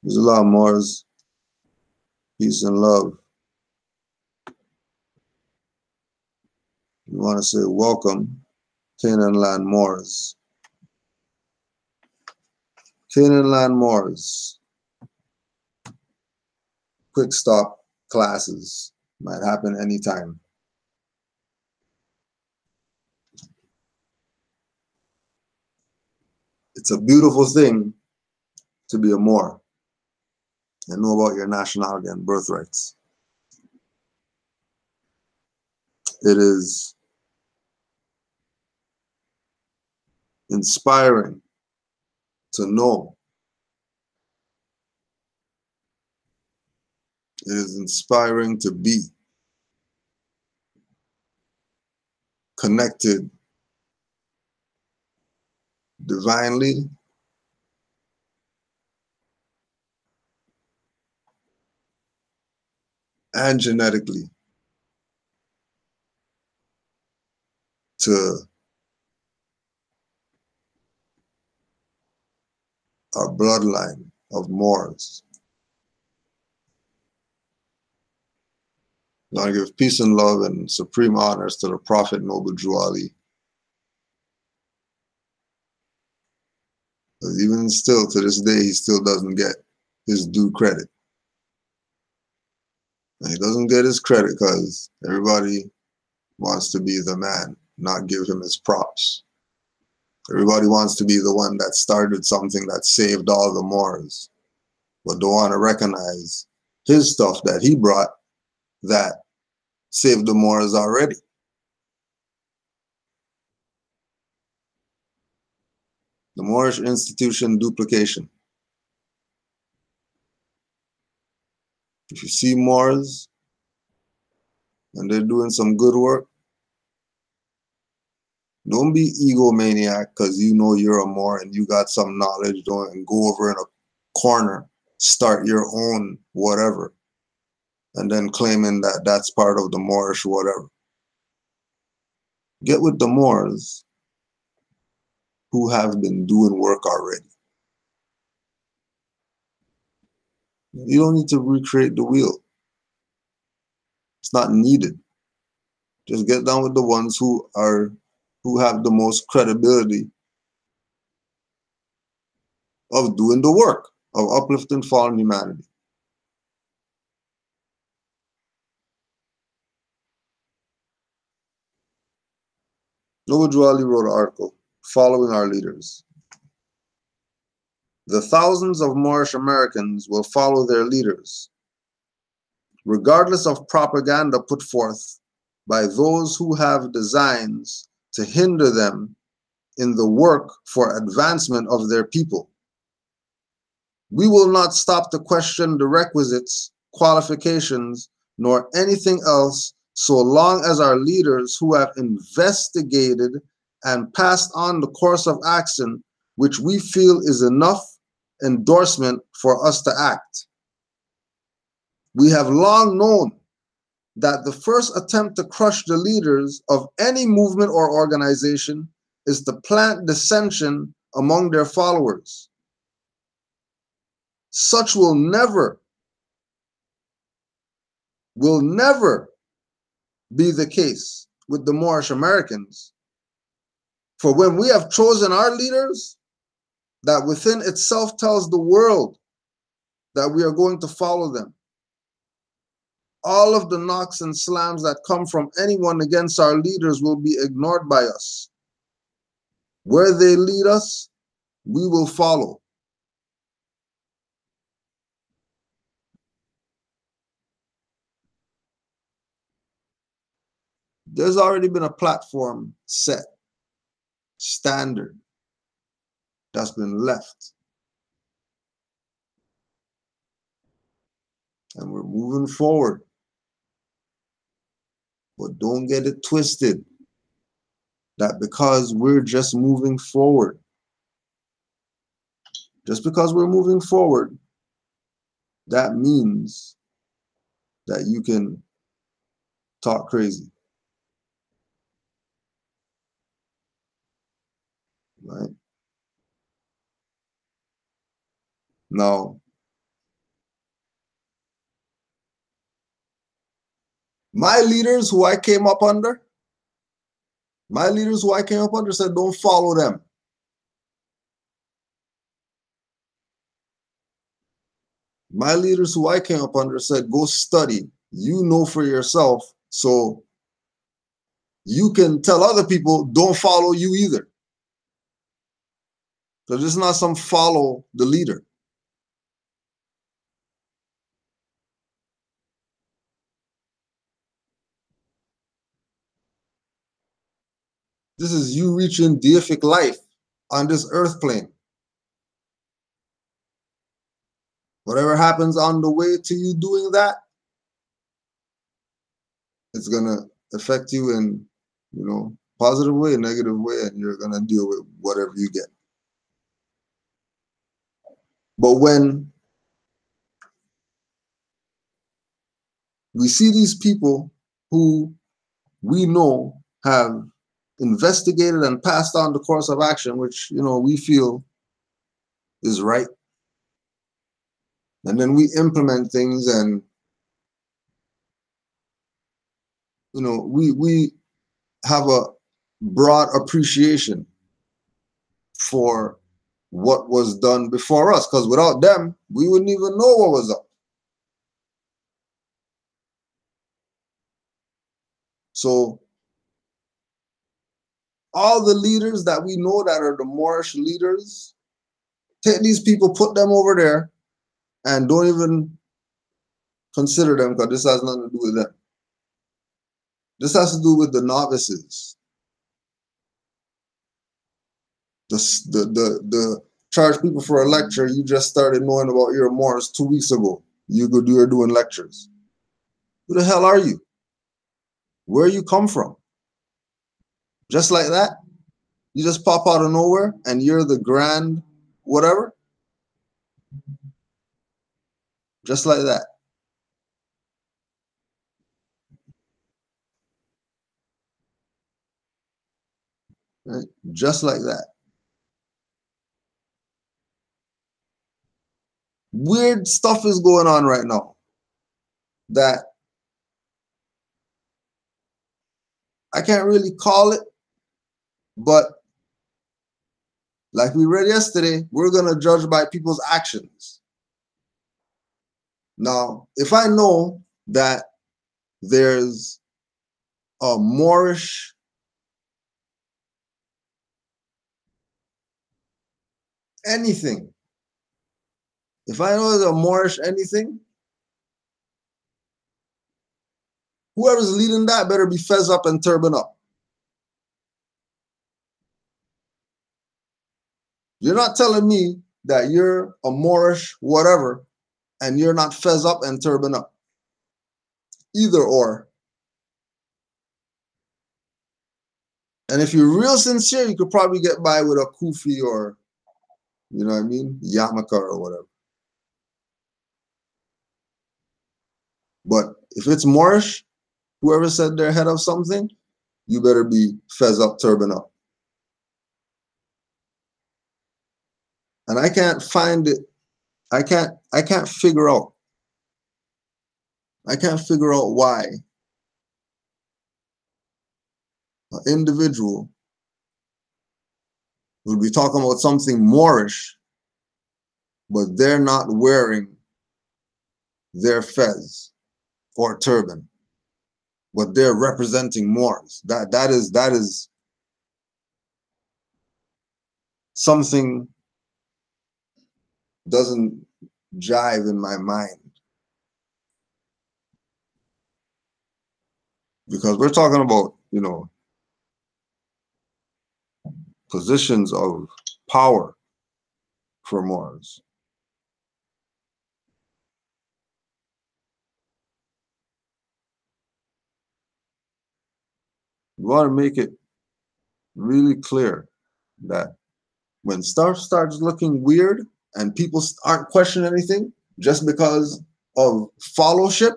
There's a lot more. Peace and love. You want to say welcome, Canaanland Moors. Canaanland Moors. Quick stop classes. Might happen anytime. It's a beautiful thing to be a Moor and know about your nationality and birthrights. It is inspiring to know. It is inspiring to be connected divinely and genetically to our bloodline of Moors. I want to give peace and love and supreme honors to the Prophet Noble Drew Ali. Because even still, to this day, he still doesn't get his due credit. And he doesn't get his credit because everybody wants to be the man, not give him his props. Everybody wants to be the one that started something that saved all the Moors, but don't want to recognize his stuff that he brought that saved the Moors already. The Moorish institution duplication. If you see Moors and they're doing some good work, don't be egomaniac because you know you're a Moor and you got some knowledge, don't go over in a corner, start your own whatever, and then claiming that that's part of the Moorish whatever. Get with the Moors who have been doing work already. You don't need to recreate the wheel. It's not needed. Just get down with the ones who have the most credibility of doing the work of uplifting fallen humanity. Noble Drew Ali wrote an article following our leaders. The thousands of Moorish Americans will follow their leaders, regardless of propaganda put forth by those who have designs to hinder them in the work for advancement of their people. We will not stop to question the requisites, qualifications, nor anything else so long as our leaders who have investigated and passed on the course of action which we feel is enough endorsement for us to act. We have long known that the first attempt to crush the leaders of any movement or organization is to plant dissension among their followers. Such will never be the case with the Moorish Americans. For when we have chosen our leaders, that within itself tells the world that we are going to follow them. All of the knocks and slams that come from anyone against our leaders will be ignored by us. Where they lead us, we will follow. There's already been a platform set, standard, that's been left. And we're moving forward. But don't get it twisted that because we're just moving forward, that means that you can talk crazy. Right? Now, My leaders who I came up under, said, don't follow them. My leaders who I came up under said, go study. You know for yourself, so you can tell other people, don't follow you either. So this is not some follow the leader. This is you reaching deific life on this earth plane. Whatever happens on the way to you doing that, it's gonna affect you in, positive way, negative way, and you're gonna deal with whatever you get. But when we see these people who we know have investigated and passed on the course of action, which we feel is right, and then we implement things, and we have a broad appreciation for what was done before us, because without them, we wouldn't even know what was up. So all the leaders that we know that are the Moorish leaders, take these people, put them over there, and don't even consider them, because this has nothing to do with them. This has to do with the novices. The charge people for a lecture, you just started knowing about your Moors 2 weeks ago. You're doing lectures. Who the hell are you? Where you come from? Just like that? You just pop out of nowhere and you're the grand whatever? Just like that. Right? Just like that. Weird stuff is going on right now that I can't really call it, but like we read yesterday, we're going to judge by people's actions. Now, if I know that there's a Moorish anything, if I know there's a Moorish anything, whoever's leading that better be fez up and turban up. You're not telling me that you're a Moorish whatever and you're not fez up and turban up. Either or. And if you're real sincere, you could probably get by with a kufi or, you know what I mean, yarmulke or whatever. But if it's Moorish, whoever said they're head of something, you better be fez up, turban up. And I can't find it. I can't figure out. I can't figure out why an individual would be talking about something Moorish, but they're not wearing their fez or turban, but they're representing Moors. That is something doesn't jive in my mind. Because we're talking about, positions of power for Moors. We want to make it really clear that when stuff starts looking weird and people aren't questioning anything just because of followship,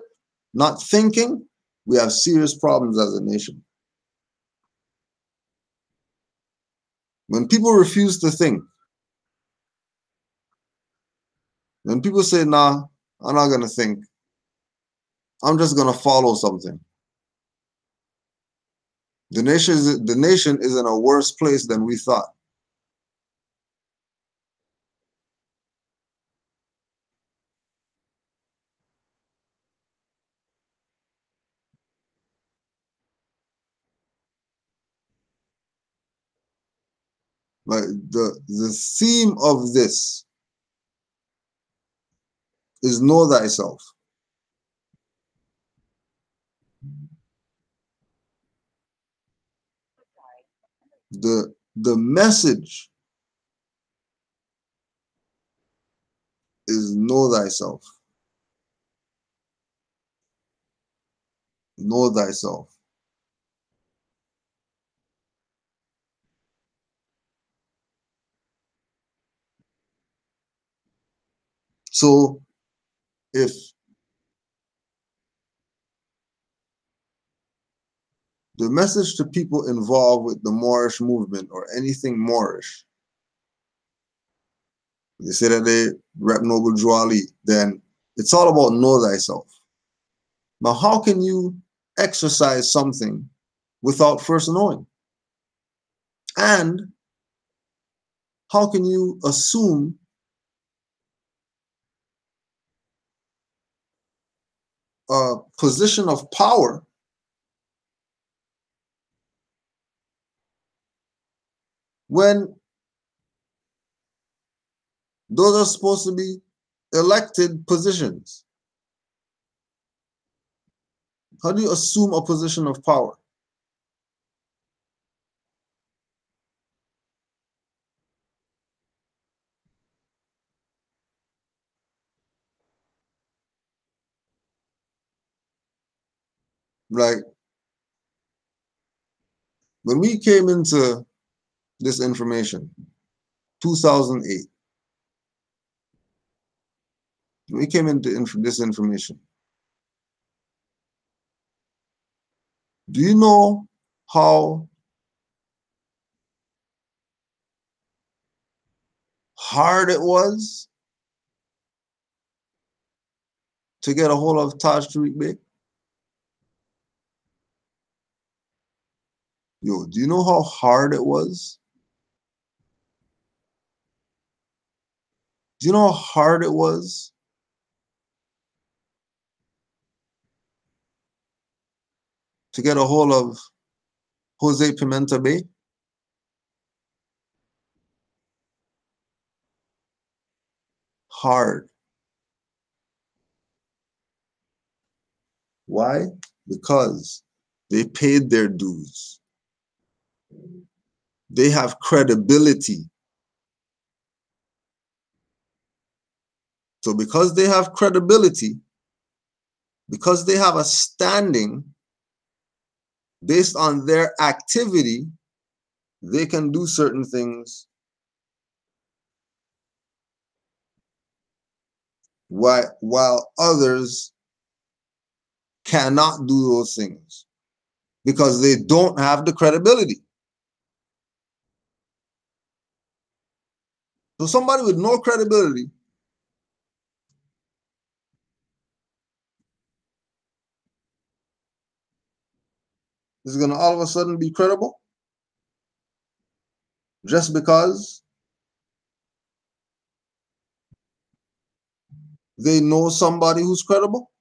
not thinking, we have serious problems as a nation. When people refuse to think, when people say, nah, I'm not going to think, I'm just going to follow something. The nation is in a worse place than we thought. Like the theme of this is know thyself. The message is know thyself. Know thyself. So if the message to people involved with the Moorish movement or anything Moorish, they say that they rep Noble Drew Ali, then it's all about know thyself. Now, how can you exercise something without first knowing? And how can you assume a position of power when those are supposed to be elected positions? How do you assume a position of power? Like when we came into this information, 2008, when we came into this information, do you know how hard it was to get a hold of Taj Tariq Bey? Yo, do you know how hard it was? Do you know how hard it was to get a hold of Jose Pimenta Bey? Hard. Why? Because they paid their dues. They have credibility. So because they have credibility, because they have a standing based on their activity, they can do certain things while others cannot do those things because they don't have the credibility. So somebody with no credibility is going to all of a sudden be credible just because they know somebody who's credible?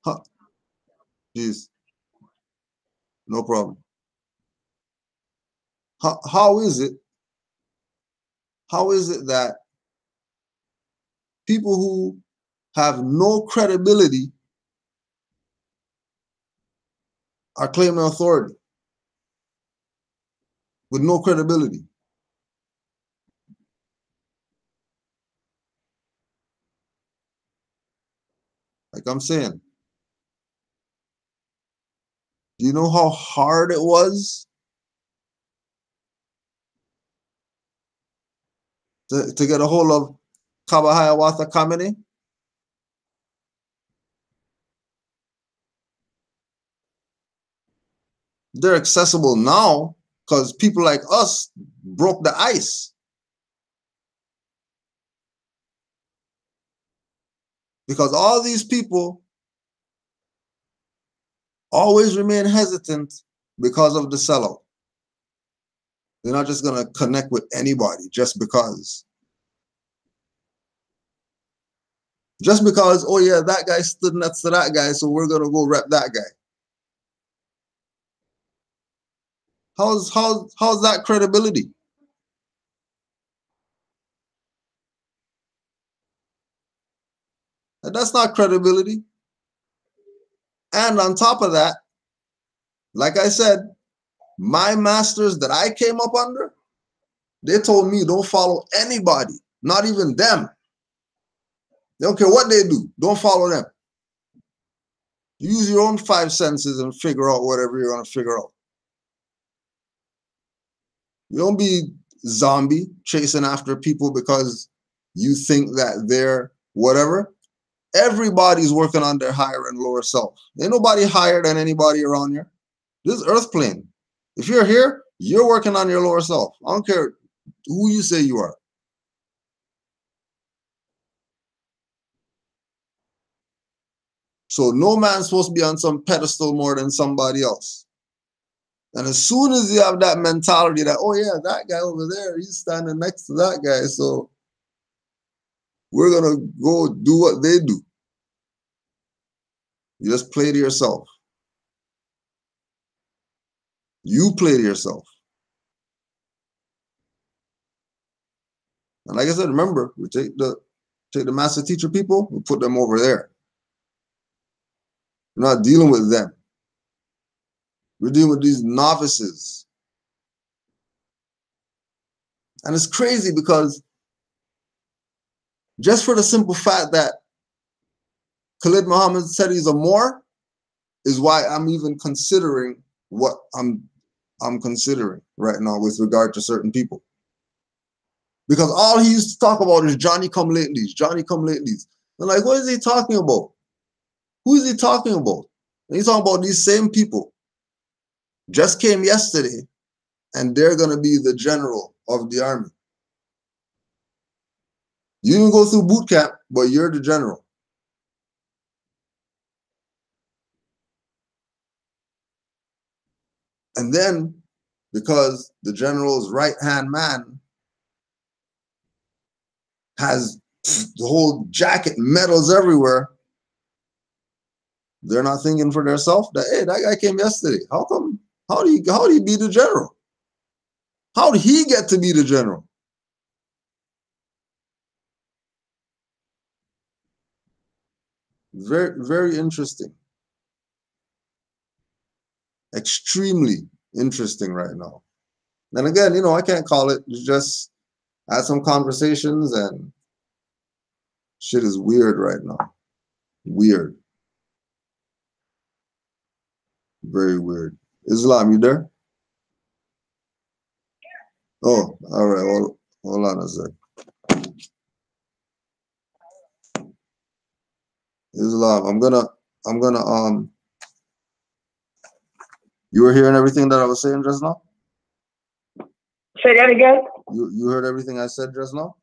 Huh, geez, no problem. How is it? How is it that people who have no credibility are claiming authority with no credibility? Like I'm saying, do you know how hard it was to get a hold of Kabahayawatha Kamene? They're accessible now because people like us broke the ice. Because all these people always remain hesitant because of the sellout. They're not just going to connect with anybody just because. Just because, oh yeah, that guy stood next to that guy, so we're going to go rep that guy. How's that credibility? That's not credibility. And on top of that, like I said, my masters that I came up under, they told me don't follow anybody, not even them. They don't care what they do. Don't follow them. Use your own 5 senses and figure out whatever you're going to figure out. You don't be zombie chasing after people because you think that they're whatever. Everybody's working on their higher and lower self. Ain't nobody higher than anybody around here. This is earth plane. If you're here, you're working on your lower self. I don't care who you say you are. So no man's supposed to be on some pedestal more than somebody else. And as soon as you have that mentality that, oh yeah, that guy over there, he's standing next to that guy, so we're going to go do what they do. You just play to yourself. You play to yourself. And like I said, remember, we take the master teacher people, we put them over there. We're not dealing with them. We're dealing with these novices. And it's crazy because just for the simple fact that Khalid Muhammad said he's a Moor is why I'm even considering what I'm considering right now with regard to certain people. Because all he used to talk about is Johnny come latelys, Johnny come latelys. I'm like, what is he talking about? Who is he talking about? And he's talking about these same people. Just came yesterday, and they're going to be the general of the army. You didn't go through boot camp, but you're the general. And then, because the general's right-hand man has the whole jacket, medals everywhere, they're not thinking for themselves that, hey, that guy came yesterday. How come? How do you be the general? How did he get to be the general? Very, very interesting. Extremely interesting right now. And again, I can't call it. Just had some conversations and shit is weird right now. Weird. Very weird. Islam, you there? Oh, all right. Well, hold on a sec. Islam, I'm gonna you were hearing everything that I was saying just now? Say that again? You heard everything I said just now?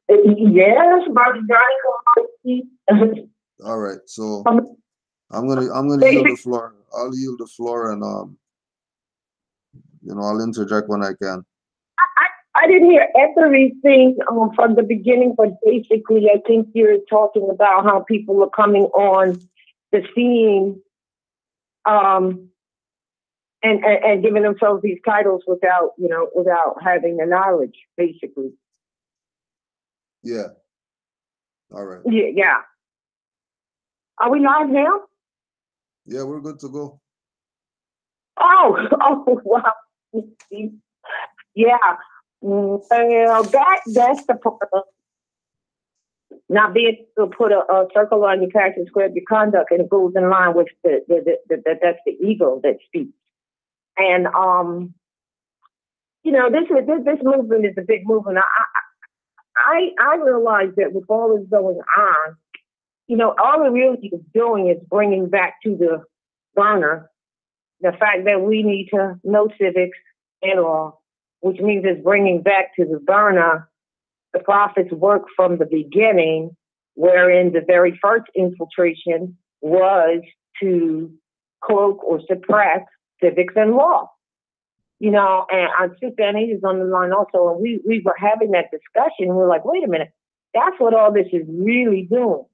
Yes, about Johnny. All right, so I'm gonna yield the floor. I'll yield the floor and I'll interject when I can. I didn't hear everything from the beginning, but basically I think you're talking about how people are coming on the scene and giving themselves these titles without having the knowledge, basically. Yeah. All right. Yeah. Are we live now? Yeah, we're good to go. Oh, wow. Yeah. That's the part. Not being able to put a circle on your character, square your conduct, and it goes in line with that's the ego that speaks. And this movement is a big movement. I realize that with all that's going on, all it really is doing is bringing back to the burner the fact that we need to know civics and law, which means it's bringing back to the burner the Prophet's work from the beginning, wherein the very first infiltration was to cloak or suppress civics and law. You know, and our sister Anita is on the line also, and we were having that discussion. We're like, wait a minute, that's what all this is really doing,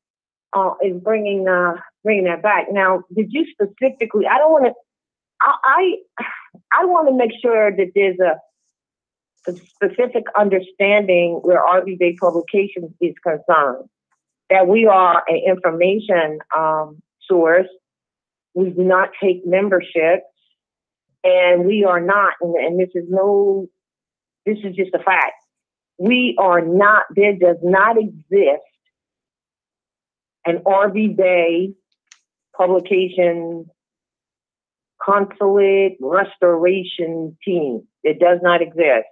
is bringing that back. Now, did you specifically? I don't want to. I want to make sure that there's a specific understanding where RV-based publications is concerned, that we are an information source. We do not take membership, and we are not, and this is just a fact. We are not, there does not exist an RV-based publication consulate restoration team. It does not exist.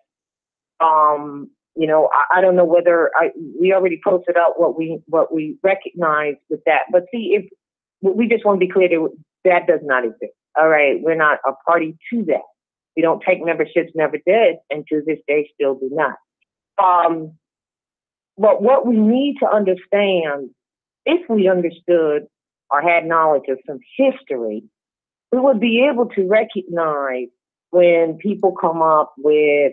You know, I don't know whether we already posted out what we recognize with that. But see, if we just want to be clear that does not exist. All right, we're not a party to that. We don't take memberships, never did, and to this day still do not. But what we need to understand, if we understood or had knowledge of some history, we would be able to recognize when people come up with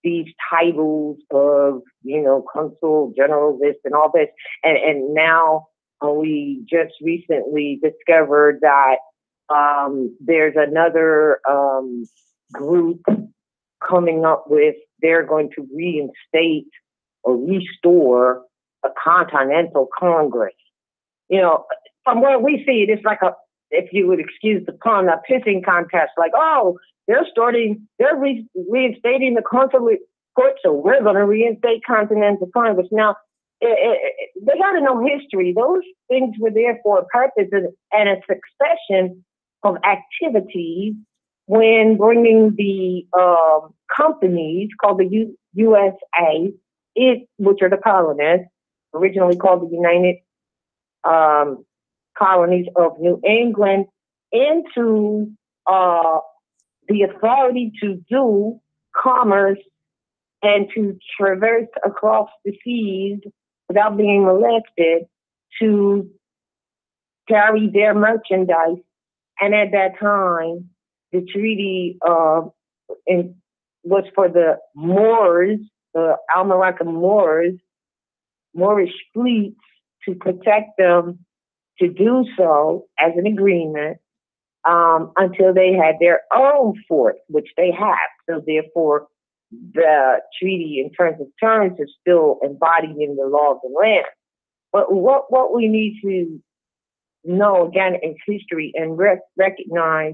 these titles of, you know, consul, general, this and all this. And now we just recently discovered that there's another group coming up with, they're going to reinstate or restore a Continental Congress. You know, from what we see, it's like a, if you would excuse the pun, a pissing contest. Like, oh, they're reinstating the consulate court, so we're going to reinstate Continental Congress. Now, they got to know history. Those things were there for a purpose and a succession of activities when bringing the companies called the USA, which are the colonists, originally called the United Colonies of New England, into the authority to do commerce and to traverse across the seas without being molested, to carry their merchandise. And at that time, the treaty was for the Moors, the Almoroccan Moors, Moorish fleets, to protect them, to do so as an agreement until they had their own fort, which they have. So therefore, the treaty in terms of terms is still embodied in the law of the land. But what we need to know, again, is history and recognize,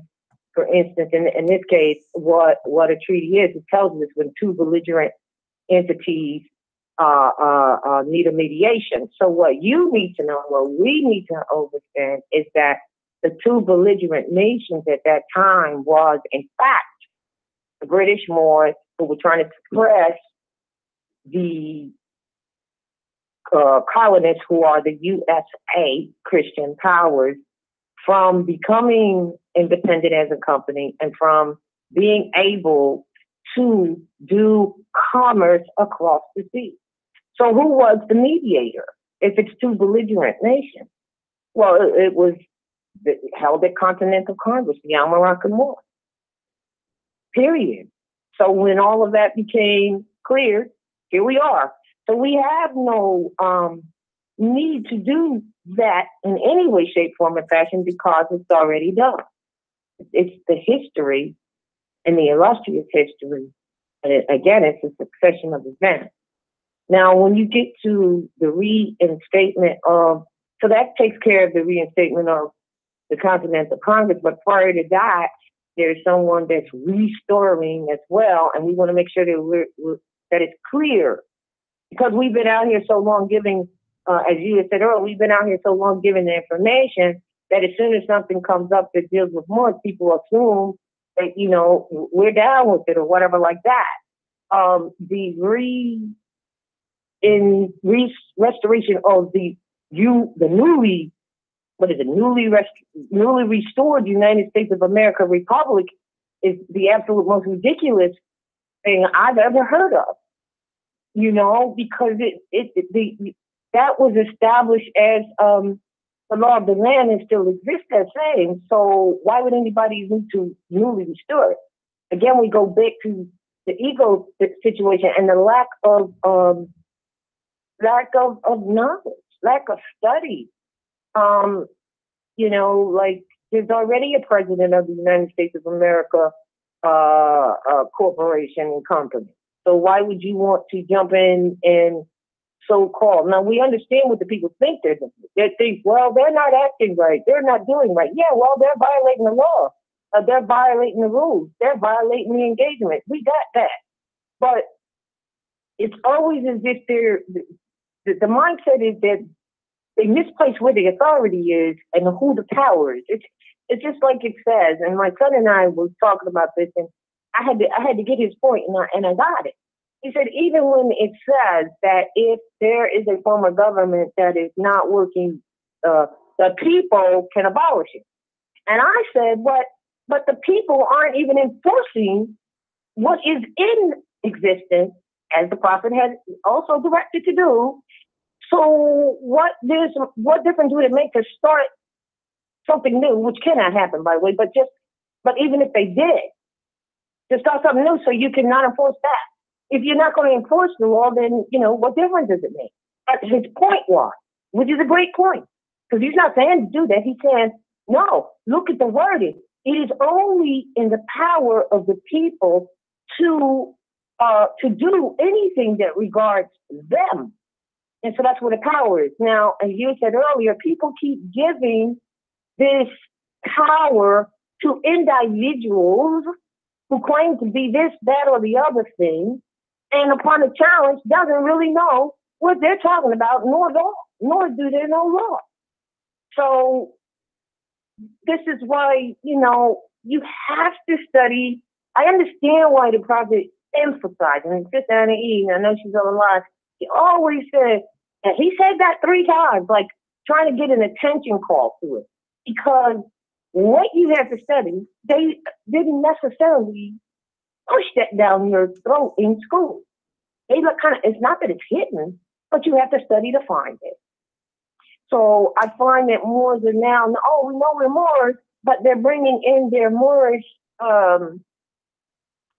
for instance, in this case, what a treaty is. It tells us when two belligerent entities need a mediation. So what you need to know, what we need to understand, is that the two belligerent nations at that time was, in fact, the British Moors, who were trying to suppress the colonists, who are the USA Christian powers, from becoming independent as a company and from being able to do commerce across the sea. So who was the mediator if it's two belligerent nations? Well, it was held at Continental Congress, the Almoroccan Moors. Period. So when all of that became clear, here we are. So we have no need to do that in any way, shape, form, or fashion because it's already done. It's the history and the illustrious history. And again, it's a succession of events. Now, when you get to the reinstatement of, so that takes care of the reinstatement of the Continental Congress, but prior to that, there's someone that's restoring as well, and we want to make sure that that it's clear, because we've been out here so long giving, as you had said earlier, we've been out here so long giving the information that as soon as something comes up that deals with Moors, people assume that, you know, we're down with it or whatever like that. The restoration of the newly restored United States of America Republic is the absolute most ridiculous thing I've ever heard of. You know, because that was established as the law of the land and still exists as same. So why would anybody need to newly restore it? Again, we go back to the ego situation and the lack of knowledge, lack of study. You know, like there's already a president of the United States of America corporation and company. So why would you want to jump in and so-called? Now, we understand what the people think they're doing. They think, well, they're not acting right. They're not doing right. Yeah, well, they're violating the law. They're violating the rules. They're violating the engagement. We got that. But it's always as if the mindset is that they misplace where the authority is and who the power is. It's just like it says. And my son and I was talking about this, and I had to get his point, and I got it. He said, even when it says that if there is a form of government that is not working, the people can abolish it. And I said, but the people aren't even enforcing what is in existence, as the prophet has also directed to do. So what difference would it make to start something new, which cannot happen, by the way, but even if they did, to start something new so you cannot enforce that. If you're not going to enforce the law, then, you know, what difference does it make? But his point was, which is a great point, because he's not saying to do that. He's saying, no, look at the wording. It is only in the power of the people to do anything that regards them. And so that's where the power is. Now, as you said earlier, people keep giving this power to individuals who claim to be this, that, or the other thing, and upon a challenge doesn't really know what they're talking about, nor do they know law. So this is why, you know, you have to study. I understand why the prophet emphasized, and Sister Anna E, I know she's on the line, he always said, and he said that 3 times, like trying to get an attention call to it. Because what you have to study, they didn't necessarily push that down your throat in school. They look it's not that it's hidden, but you have to study to find it. So I find that Moors are now, we know we're Moors, but they're bringing in their Moorish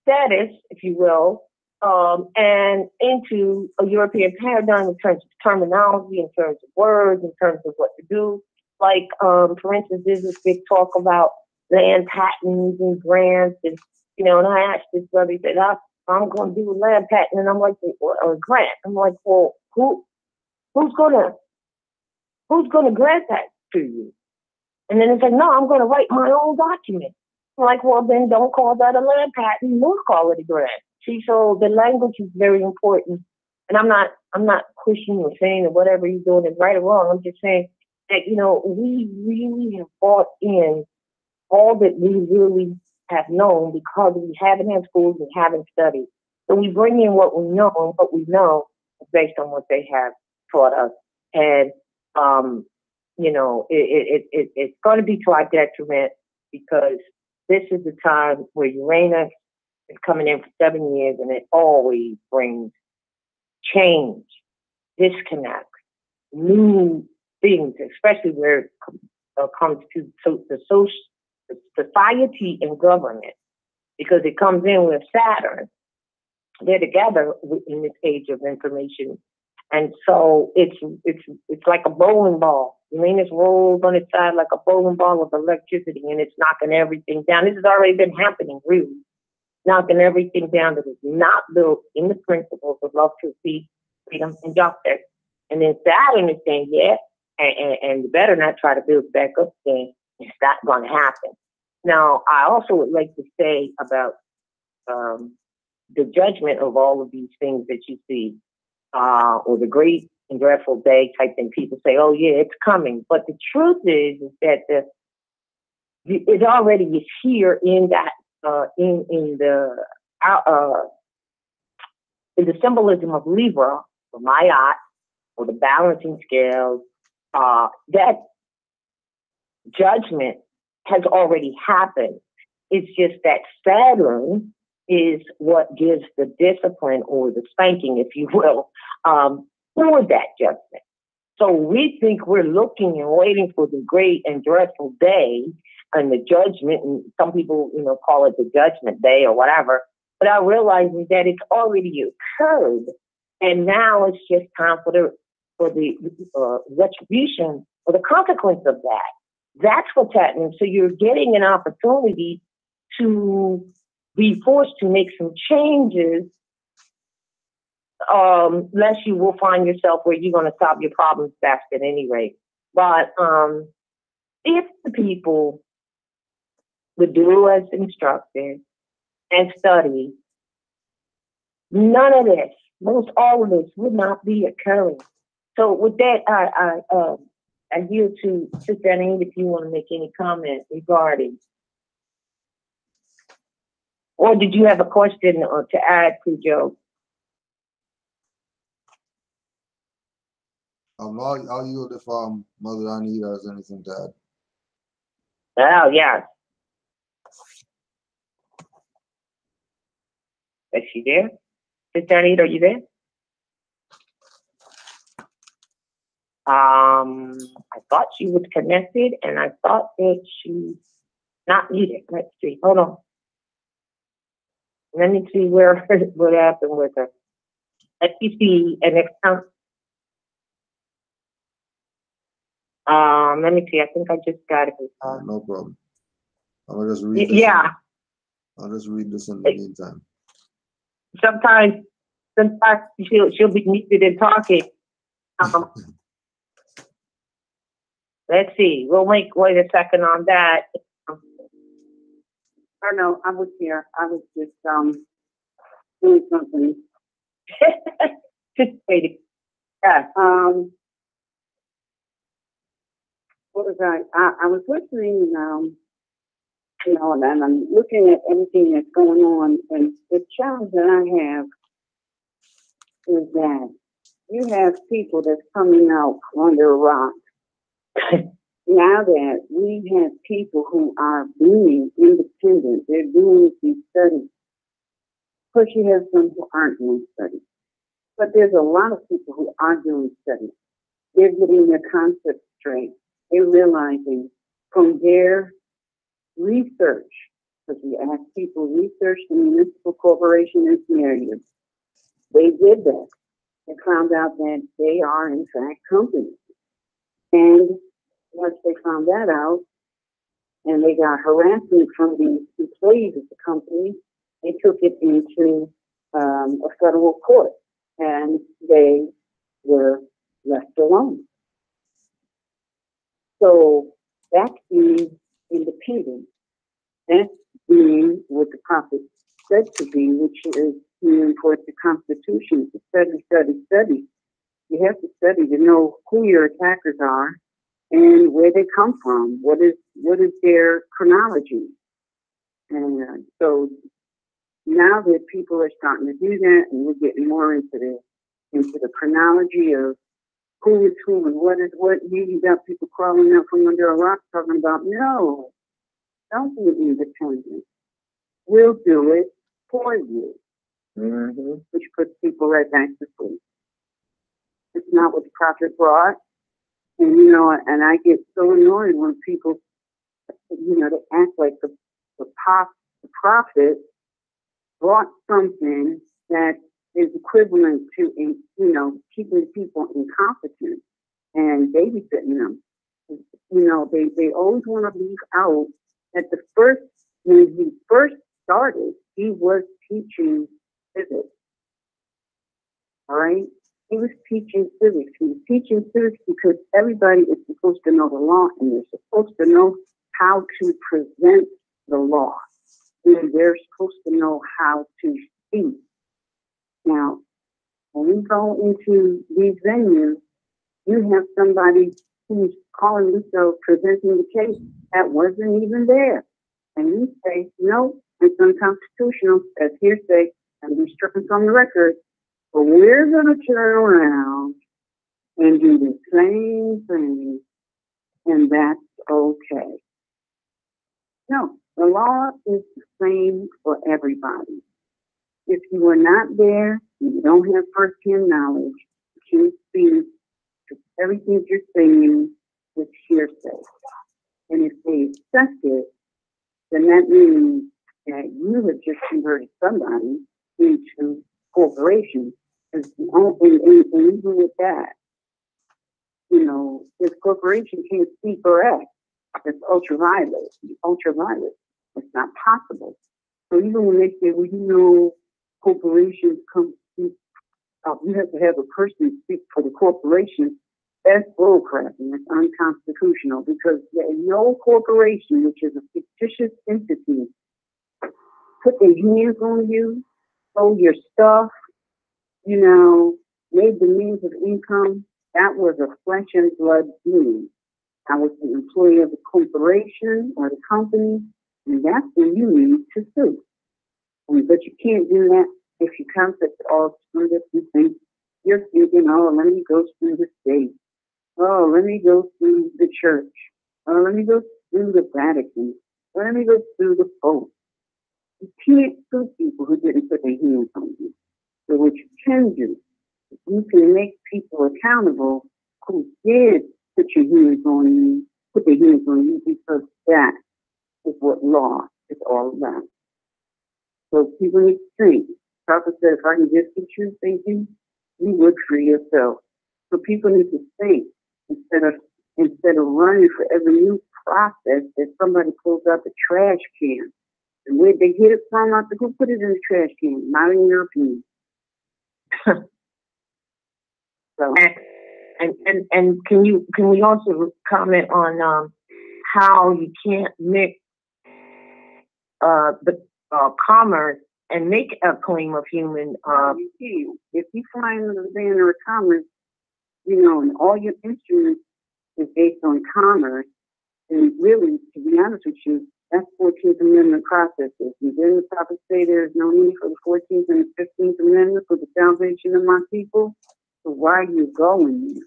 status, if you will, and into a European paradigm in terms of terminology, in terms of words, in terms of what to do. Like, for instance, there's this big talk about land patents and grants, and you know. And I asked this brother, he said, "I'm going to do a land patent," and I'm like, "Or a grant?" I'm like, "Well, who's gonna grant that to you?" And then he said, "No, I'm going to write my own document." I'm like, "Well, then don't call that a land patent. We'll call it a grant." See, so the language is very important, and I'm not pushing or saying that whatever you're doing is right or wrong. I'm just saying that, you know, we really have brought in all that we really have known because we haven't had schools, we haven't studied. So we bring in what we know, and what we know is based on what they have taught us. And, you know, it's going to be to our detriment, because this is the time where Uranus is coming in for 7 years, and it always brings change, disconnect, new things, especially where it comes to the society and government, because it comes in with Saturn. They're together in this age of information, and so it's like a bowling ball. Uranus rolls on its side like a bowling ball of electricity, and it's knocking everything down. This has already been happening, really, knocking everything down that is not built in the principles of love, truth, peace, freedom, and justice. And then Saturn is saying, yeah, and you better not try to build back up again. It's not going to happen. Now, I also would like to say about the judgment of all of these things that you see, or the great and dreadful day type thing. People say, oh, yeah, it's coming. But the truth is that it already is here in that, in the symbolism of Libra, or Mayat, or the balancing scales. That judgment has already happened. It's just that Saturn is what gives the discipline or the spanking, if you will, for that judgment. So we think we're looking and waiting for the great and dreadful day and the judgment, and some people, call it the judgment day or whatever. But I realize that it's already occurred, and now it's just time for the retribution or the consequence of that. That's what's happening. So you're getting an opportunity to be forced to make some changes, lest you will find yourself where you're going to solve your problems fast at any rate. But if the people would do as instructed and study, none of this, most all of this would not be occurring. So with that, I yield to Sister Annie if you want to make any comment regarding. Or did you have a question to add to Joe? I'll yield if Mother Anita has anything to add. Oh, yes. Is she there? Sister Anita, are you there? I thought she was connected, and I thought that she's not muted. Let's see. Hold on. Let me see what happened with her. Let me see. And next time. Let me see. I think I just got it. No problem. I'll just read this. Yeah. I'll just read this in the meantime. Sometimes she'll be muted and talking. Let's see. We'll wait a second on that. Oh no, I was here. I was just doing something. Just waiting. Yeah. What was I was listening, and I'm looking at everything that's going on, and the challenge that I have is that you have people that's coming out under a rock. Now that we have people who are being independent, they're doing these studies. Of course, you have some who aren't doing studies, but there's a lot of people who are doing studies. They're getting their concepts straight. They're realizing from their research, because we ask people research the municipal corporation in scenarios. They did that. They found out that they are, in fact, companies. And once they found that out, and they got harassment from the employees of the company, they took it into a federal court, and they were left alone. So that's being independent. That's being what the prophet said to be, which is to enforce the Constitution, to study. You have to study to know who your attackers are and where they come from. What is their chronology? And so now that people are starting to do that, and we're getting more into the chronology of who is who and what is what. You got people crawling out from under a rock talking about, no, don't be independent. We'll do it for you. Mm-hmm. Which puts people right back to sleep. It's not what the prophet brought. And, and I get so annoyed when people, they act like the prophet brought something that is equivalent to, keeping people incompetent and babysitting them. They always want to leave out that when he first started, he was teaching physics. All right? He was teaching physics. He was teaching physics because everybody is supposed to know the law, and they're supposed to know how to present the law. And they're supposed to know how to speak. Now, when we go into these venues, you have somebody who's calling themselves presenting the case that wasn't even there. And you say, no, it's unconstitutional, as hearsay, and be stricken from the record. But we're going to turn around and do the same thing, and that's okay. No, the law is the same for everybody. If you are not there, you don't have first-hand knowledge, you can't speak to everything you're saying is hearsay. And if they accept it, then that means that you have just converted somebody into corporations. And even with that, you know, this corporation can't speak or act. It's ultraviolet. Ultraviolet. It's not possible. So even when they say, well, you know, corporations come speak, you have to have a person speak for the corporation, that's bullcrap and it's unconstitutional because no corporation, which is a fictitious entity, put their hands on you, stole your stuff, you know, made the means of income. That was a flesh and blood being. I was the employee of the corporation or the company, and that's when you need to sue. But you can't do that if your concept is all screwed up. You think you're thinking, oh, let me go through the state. Oh, let me go through the church. Oh, let me go through the Vatican. Or let me go through the Pope. You can't sue people who didn't put their hands on you. So what you can do, you can make people accountable who did put your hands on you, put their hands on you, because that is what law is all about. So people need to think. Prophet said, if I can just get you thinking, you would free yourself. So people need to think instead of running for every new process that somebody pulls out the trash can. And where they get it from, I said, who put it in the trash can? Not in your opinion. So. And can we also comment on how you can't mix the commerce and make a claim of human? You can. If you find the banner of commerce, you know, and all your instruments is based on commerce, and really, to be honest with you, that's 14th Amendment processes. And then the prophets say there is no need for the 14th and the 15th Amendment for the salvation of my people. So why are you going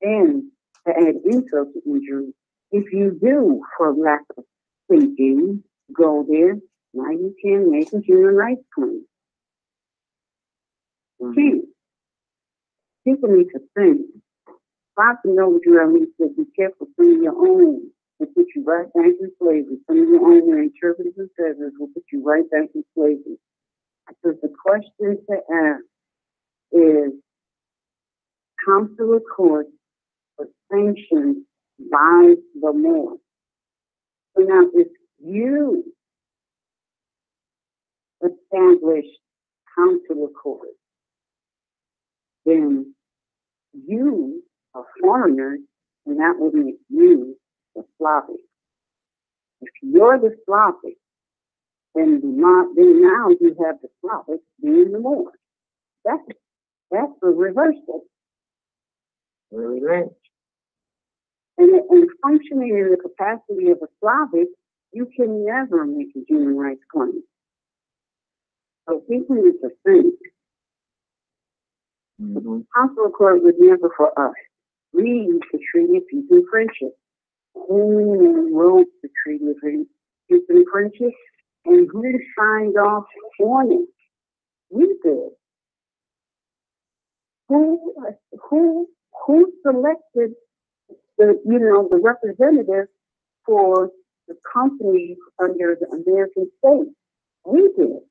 there? And to add insult to injury, if you do, for lack of thinking, go there, now you can make a human rights claim. Mm-hmm. People need to think. Lots of know what you at least said, be careful some of your own will put you right back in slavery. Some of your own interpreters and servers will put you right back in slavery. So the question to ask is, come to a court for sanctions by the Moors. So now if you establish consular court, then you are foreigners, and that would make you the Slavic. If you're the Slavic, then now you have the Slavic being the Moors. That's the reversal. And functioning in the capacity of a Slavic, you can never make a human rights claim. So people need to think. Mm-hmm. Consular court was never for us. We used to treat it peace and friendship. Who wrote the treaty of peace and friendship? And who signed off on it? We did. Who selected the representative for the company under the American state? We did.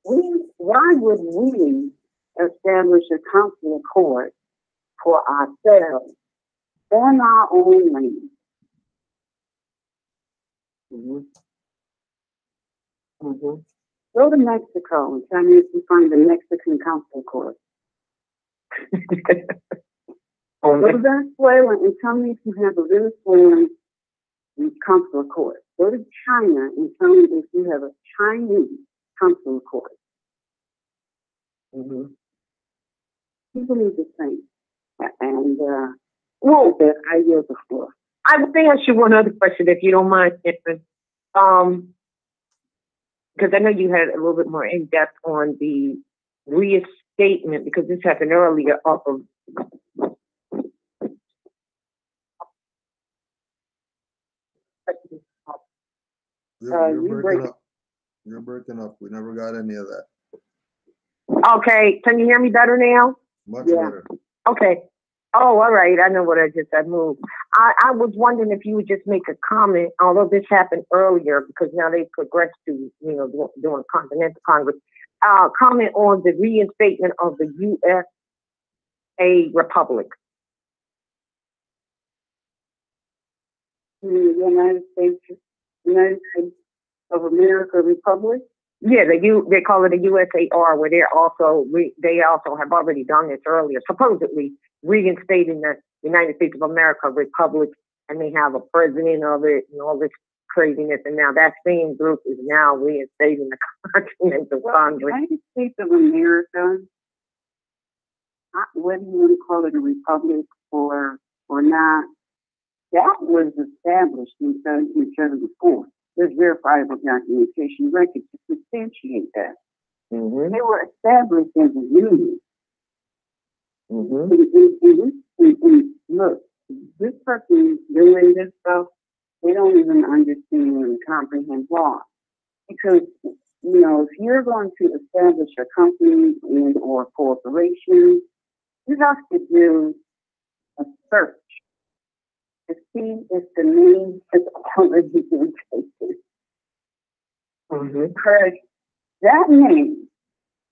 Why would we establish a consular court for ourselves on our own land? Mm-hmm. Mm-hmm. Go to Mexico and tell me if you find a Mexican consular court. Go to Venezuela and tell me if you have a Venezuelan consular court. Go to China and tell me if you have a Chinese consular court. Mm-hmm. People need to think. And I yield the floor. I would ask you one other question, if you don't mind, because I know you had a little bit more in depth on the reinstatement, because this happened earlier off of. You're breaking up. We never got any of that. Okay, can you hear me better now? Much better. Okay. Oh, all right. I know what I just said. Move. I was wondering if you would just make a comment, although this happened earlier because now they progressed to, doing Continental Congress. Comment on the reinstatement of the USA Republic. The United States of America Republic. Yeah, they call it a USAR, where they also have already done this earlier, supposedly reinstating the United States of America Republic, and they have a president of it and all this craziness. And now that same group is now reinstating the Continental Congress. United States of America, whether you want to call it a republic or not, that was established in 1774. There's verifiable documentation records to substantiate that. Mm-hmm. They were established as a union. Mm-hmm. And look, this person doing this stuff, they don't even understand and comprehend law. Because, if you're going to establish a company or corporation, you have to do a search to see if the name has already been taken. Mm-hmm. Because that name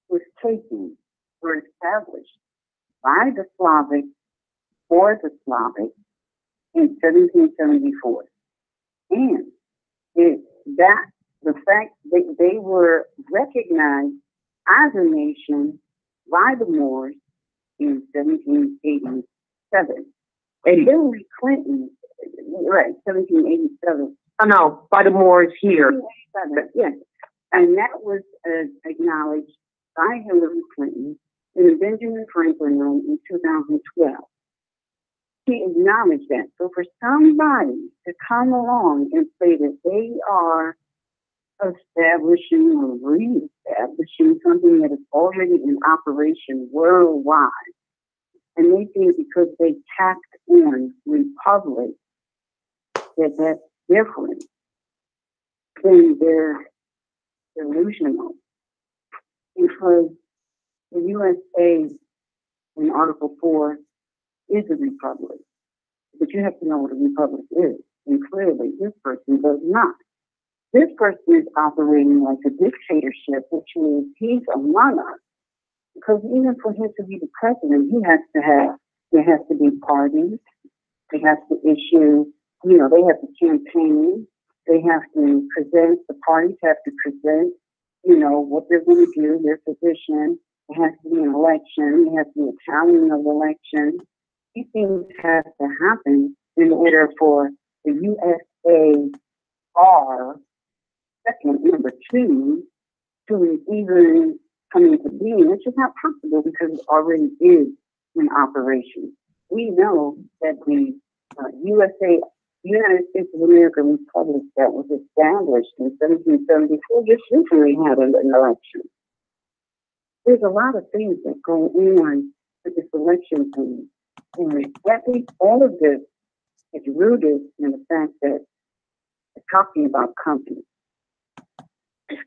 was taken or established by the Slavic for the Slavic in 1774. And the fact that they were recognized as a nation by the Moors in 1787. And Hillary Clinton, right, 1787. Oh, no, by the Moors here. Yes. And that was acknowledged by Hillary Clinton in the Benjamin Franklin room in 2012. He acknowledged that. So for somebody to come along and say that they are establishing or re-establishing something that is already in operation worldwide, and they think because they tacked on republic that's different, then they're delusional. Because the USA in Article 4 is a republic. But you have to know what a republic is. And clearly this person does not. This person is operating like a dictatorship, which means he's a monarch. Because even for him to be the president, there has to be parties. They have to issue, they have to campaign. They have to present, the parties have to present, what they're going to do, their position. There has to be an election. There has to be a tallying of elections. These things have to happen in order for the USAR, number 2, to even come into being, which is not possible because it already is in operation. We know that the United States of America Republic that was established in 1774 just recently had an election. There's a lot of things that go on with this election thing. And I think all of this is rooted in the fact that we're talking about companies.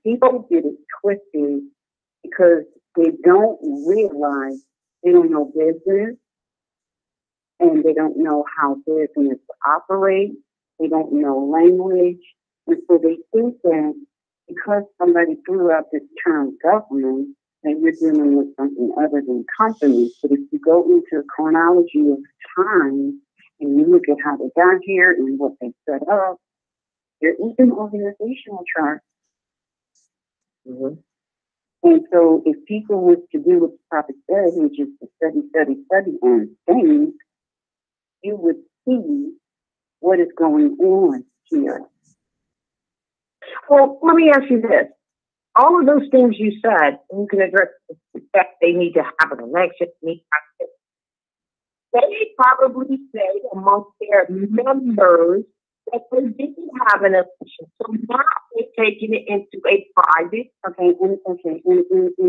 People get it twisted because they don't realize they don't know business and they don't know how business operates. They don't know language. And so they think that because somebody threw out this term government, that you're dealing with something other than companies. But if you go into the chronology of time and you look at how they got here and what they set up, they're even organizational charts. Mm-hmm. And so if people was to do what the prophet said, which is to study, and think, you would see what is going on here. Well, let me ask you this. All of those things you said, you can address the fact they need to have an election. They probably say amongst their members that they didn't have an election. So now they're taking it into a private. In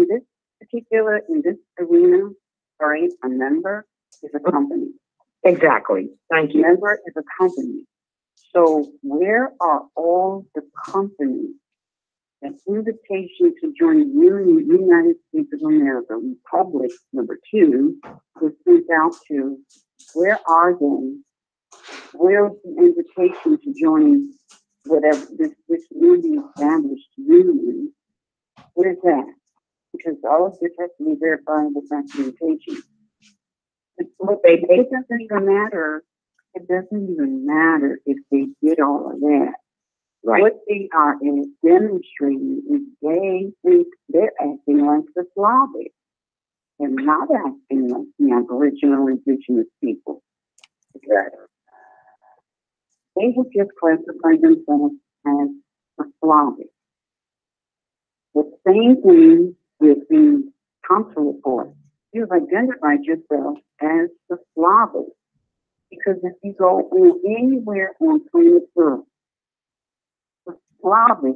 this particular, in this arena, right, a member is a company. Exactly. Thank you. A member is a company. So where are all the companies? An invitation to join the United States of America Republic, number 2, was sent out to, where are they? Where's the invitation to join whatever this newly established union? Where's that? Because all of this has to be verifiable documentation. It doesn't even matter. It doesn't even matter if they did all of that. Right. What they are demonstrating is they think they're acting like the Slavic. They're not acting like the Aboriginal indigenous people. Exactly. They have just classified themselves as a Slavic. The same thing with the council report. You've identified yourself as the Slavic. Because if you go anywhere on planet Earth, the Slavic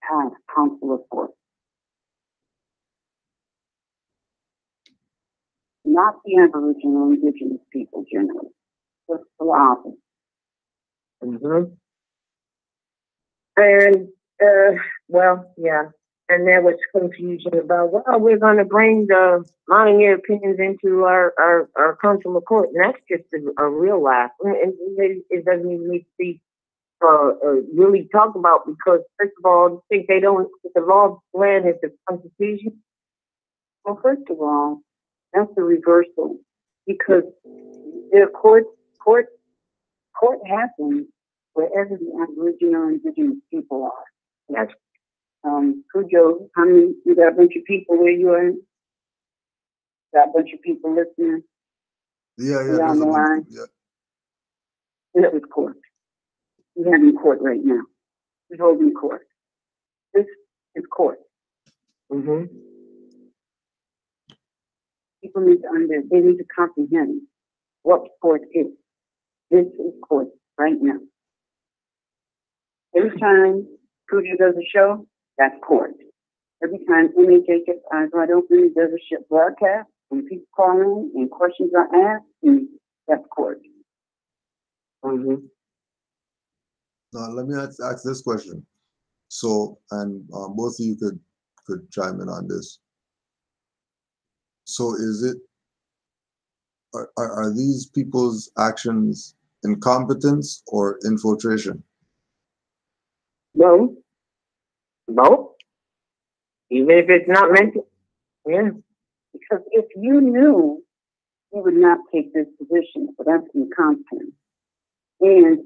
have council report. Not the Aboriginal indigenous people generally. The Slavic. Mm-hmm. And, well, yeah. And there was confusion about, well, we're going to bring the modern Europeans into our council of court. And that's just a real laugh. It doesn't even need to be really talked about because, first of all, I think they don't, the law of the land is the Constitution. Well, first of all, that's a reversal because the court happens wherever the Aboriginal indigenous people are. Yes. Cujo, how many, you got a bunch of people where you are? Got a bunch of people listening? Yeah. On the line? Yeah. That was court. We're having court right now. We're holding court. This is court. Mm-hmm. People need to comprehend what court is. This is court right now. Every time Cujo does a show, that's court. Every time MHH gets Eyes Wide Open does a ship broadcast, and people call in and questions are asked, and that's court. Mm-hmm. Now let me ask this question. So, and both of you could chime in on this. So, are these people's actions incompetence or infiltration? No. Even if it's not meant to. Yeah. Because if you knew, you would not take this position, so that's incompetence. And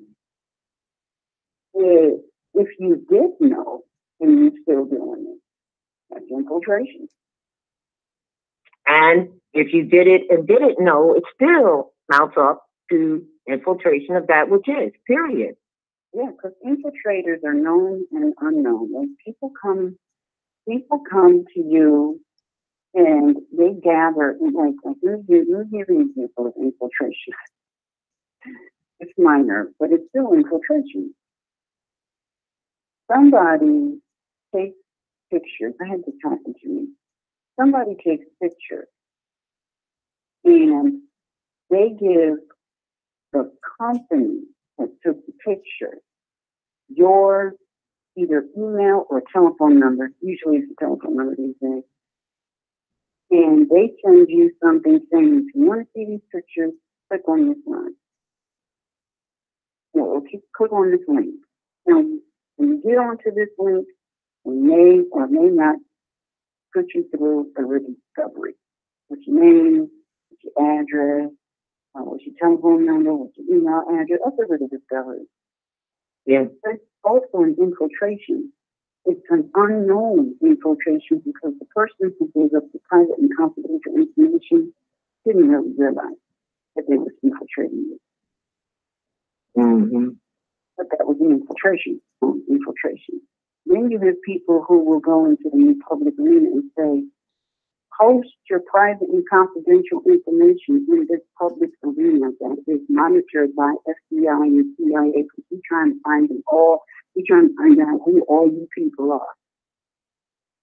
if you did know and you're still doing it, that's infiltration. And if you did it and didn't know, it still mounts up to infiltration of that which is, period. Yeah, because infiltrators are known and unknown. When people come to you and they gather, like here's an example of infiltration. It's minor, but it's still infiltration. Somebody takes pictures. I had this happen to me. Somebody takes pictures and they give the company that took the picture your either email or telephone number. Usually it's a telephone number these days. And they send you something saying, if you want to see these pictures, click on this line. No, click on this link. Now, when you get onto this link, it may or may not put you through a written discovery. What's your name, what's your address, what's your telephone number, what's your email address, that's a written discovery. Yeah. That's also an infiltration. It's an unknown infiltration because the person who gave up the private and confidential information didn't really realize that they were infiltrating you. Mm-hmm. But that was an infiltration. Then you have people who will go into the public arena and say, post your private and confidential information in this public arena that is monitored by FBI and CIA because we're trying to find them all. We're trying to find out who all you people are.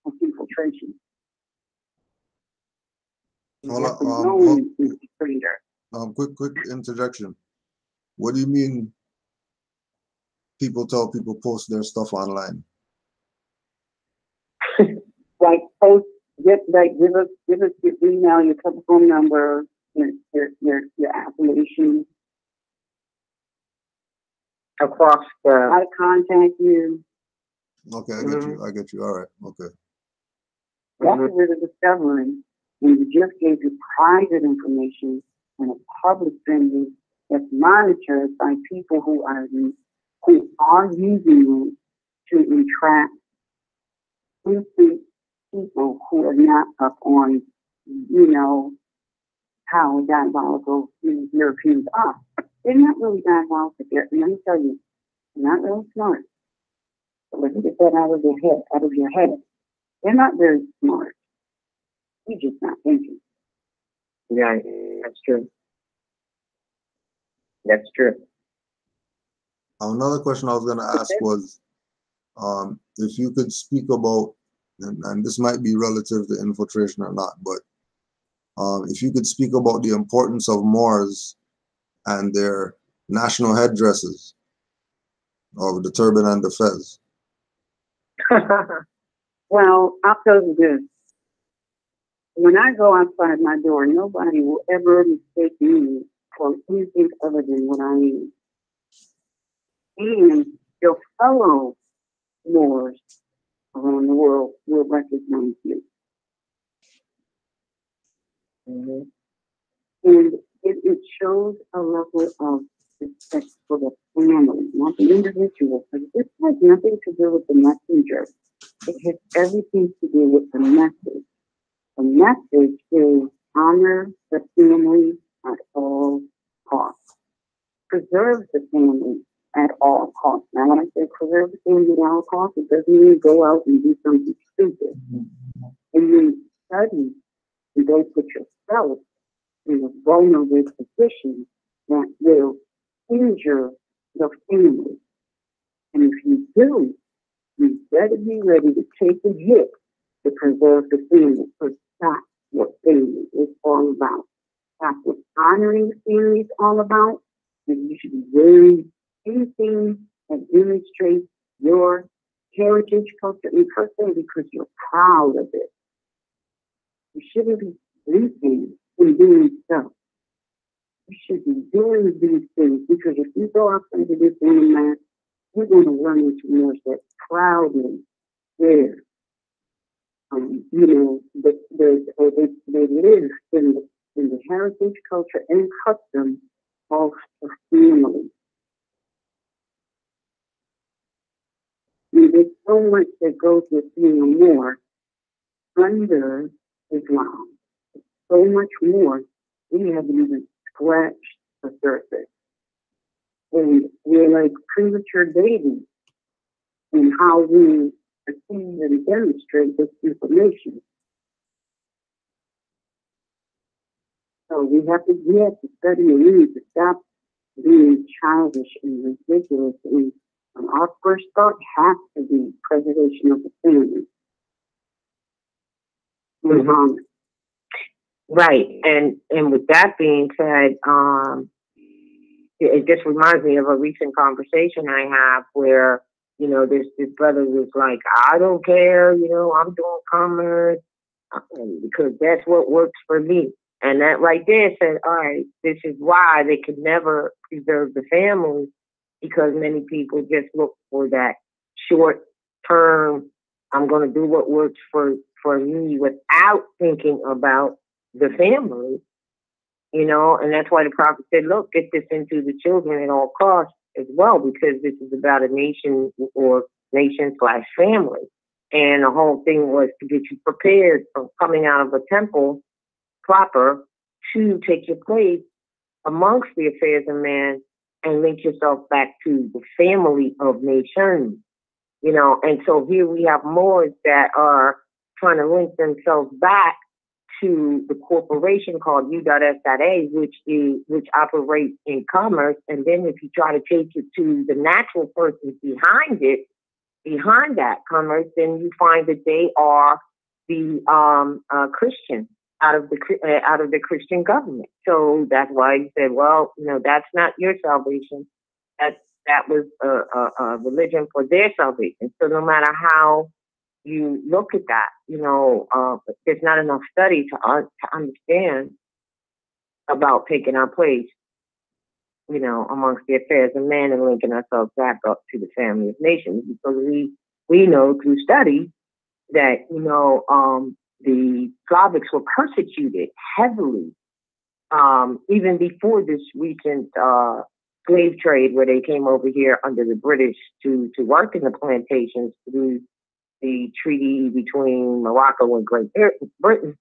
That's infiltration. Quick interjection. What do you mean people tell people post their stuff online? Like give us your email, your telephone number, your affiliation, Across the. how to contact you. Okay, I get you. I get you. All right. Okay. That's a bit of discovering. And you just gave you private information and a public venue that's monitored by people who are using it to entrap innocent people who are not up on, how diabolical these Europeans are. They're not really diabolical. Let me tell you, they're not really smart. But let's get that out of your head. They're not very smart. You're just not thinking. Yeah, that's true. That's true. Another question I was going to ask was, if you could speak about, and this might be relative to infiltration or not, but if you could speak about the importance of Moors and their national headdresses of the turban and the fez. Well, I'll tell you this. When I go outside my door, nobody will ever mistake me for anything other than what I am. And your fellow Moors around the world will recognize you. And it shows a level of respect for the family, not the individual. But this has nothing to do with the messenger. It has everything to do with the message. The message is honor the family at all costs. Preserve the family at all costs. Now, when I say preserve the family at all costs, it doesn't mean go out and do something stupid. It means study and go put yourself in a vulnerable position that will injure the family. And if you do, you better be ready to take a hit to preserve the family, because that's what family is all about. That's what honoring the family is all about. And you should be wearing anything that demonstrates your heritage, culture, and person because you're proud of it. You shouldn't be sleeping and doing stuff. You should be doing these things because if you go outside of this land, you're going to run into more that proudly there. They live in the heritage, culture, and custom of the family. And there's so much that goes with being a Moor under Islam. So much more. We haven't even scratched the surface. And we're like premature babies in how we perceive and demonstrate this information. So we have to study and we need to stop being childish and ridiculous. And our first thought has to be preservation of the family. Right. And with that being said, it just reminds me of a recent conversation I have where, this brother was like, I don't care, I'm doing commerce because that's what works for me. And that right there said, all right, this is why they could never preserve the family, because many people just look for that short term, I'm going to do what works for me without thinking about the family, and that's why the prophet said, look, get this into the children at all costs as well, because this is about a nation or nation/family. And the whole thing was to get you prepared for coming out of a temple proper to take your place amongst the affairs of man and link yourself back to the family of nations, And so here we have Moors that are trying to link themselves back to the corporation called U.S.A, which operates in commerce. And then if you try to take it to the natural persons behind that commerce, then you find that they are the Christians out of the Christian government. So that's why he said, well, that's not your salvation. That was a religion for their salvation. So no matter how you look at that, there's not enough study to understand about taking our place, amongst the affairs of man and linking ourselves back up to the family of nations, because we know through study that, the Slavics were persecuted heavily, even before this recent slave trade where they came over here under the British to work in the plantations through the treaty between Morocco and Great Britain,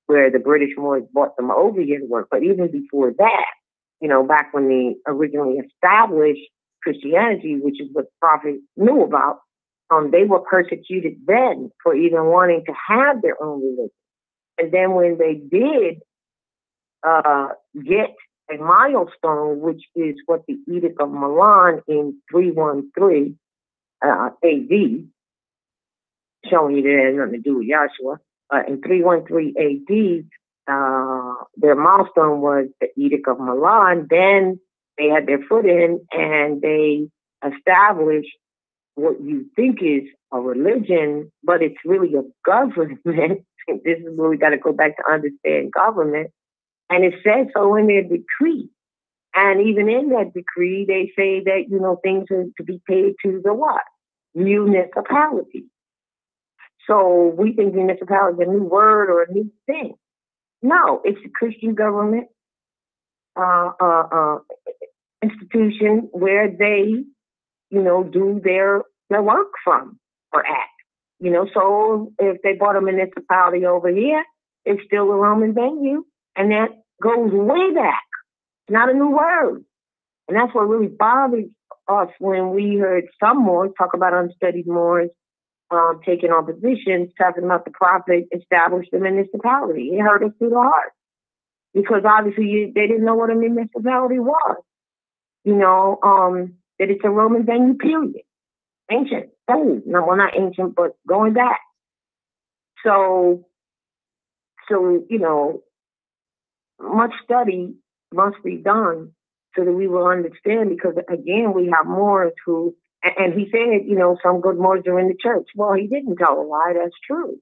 where the British Moors brought them over here to work. But even before that, back when they originally established Christianity, which is what the prophet knew about, they were persecuted then for even wanting to have their own religion. And then when they did get a milestone, which is what the Edict of Milan in 313 AD, showing you that it has nothing to do with Yahshua. In 313 AD, their milestone was the Edict of Milan. Then they had their foot in and they established what you think is a religion, but it's really a government. This is where we got to go back to understand government. And it says so in their decree. And even in that decree, they say that, things are to be paid to the what? Municipality. So we think municipality is a new word or a new thing. No, it's a Christian government institution where they, do their work from or at. So if they bought a municipality over here, it's still a Roman venue. And that goes way back. It's not a new word. And that's what really bothers us when we heard some Moors talk about unstudied Moors taking on positions, talking about the prophet established a municipality. It hurt us through the heart. Because obviously they didn't know what a municipality was. That it's a Roman venue, period. Ancient. Oh, no, well, not ancient, but going back. So, much study must be done so that we will understand, because again, we have Moors who, and he said, some good Moors are in the church. Well, he didn't tell a lie, that's true.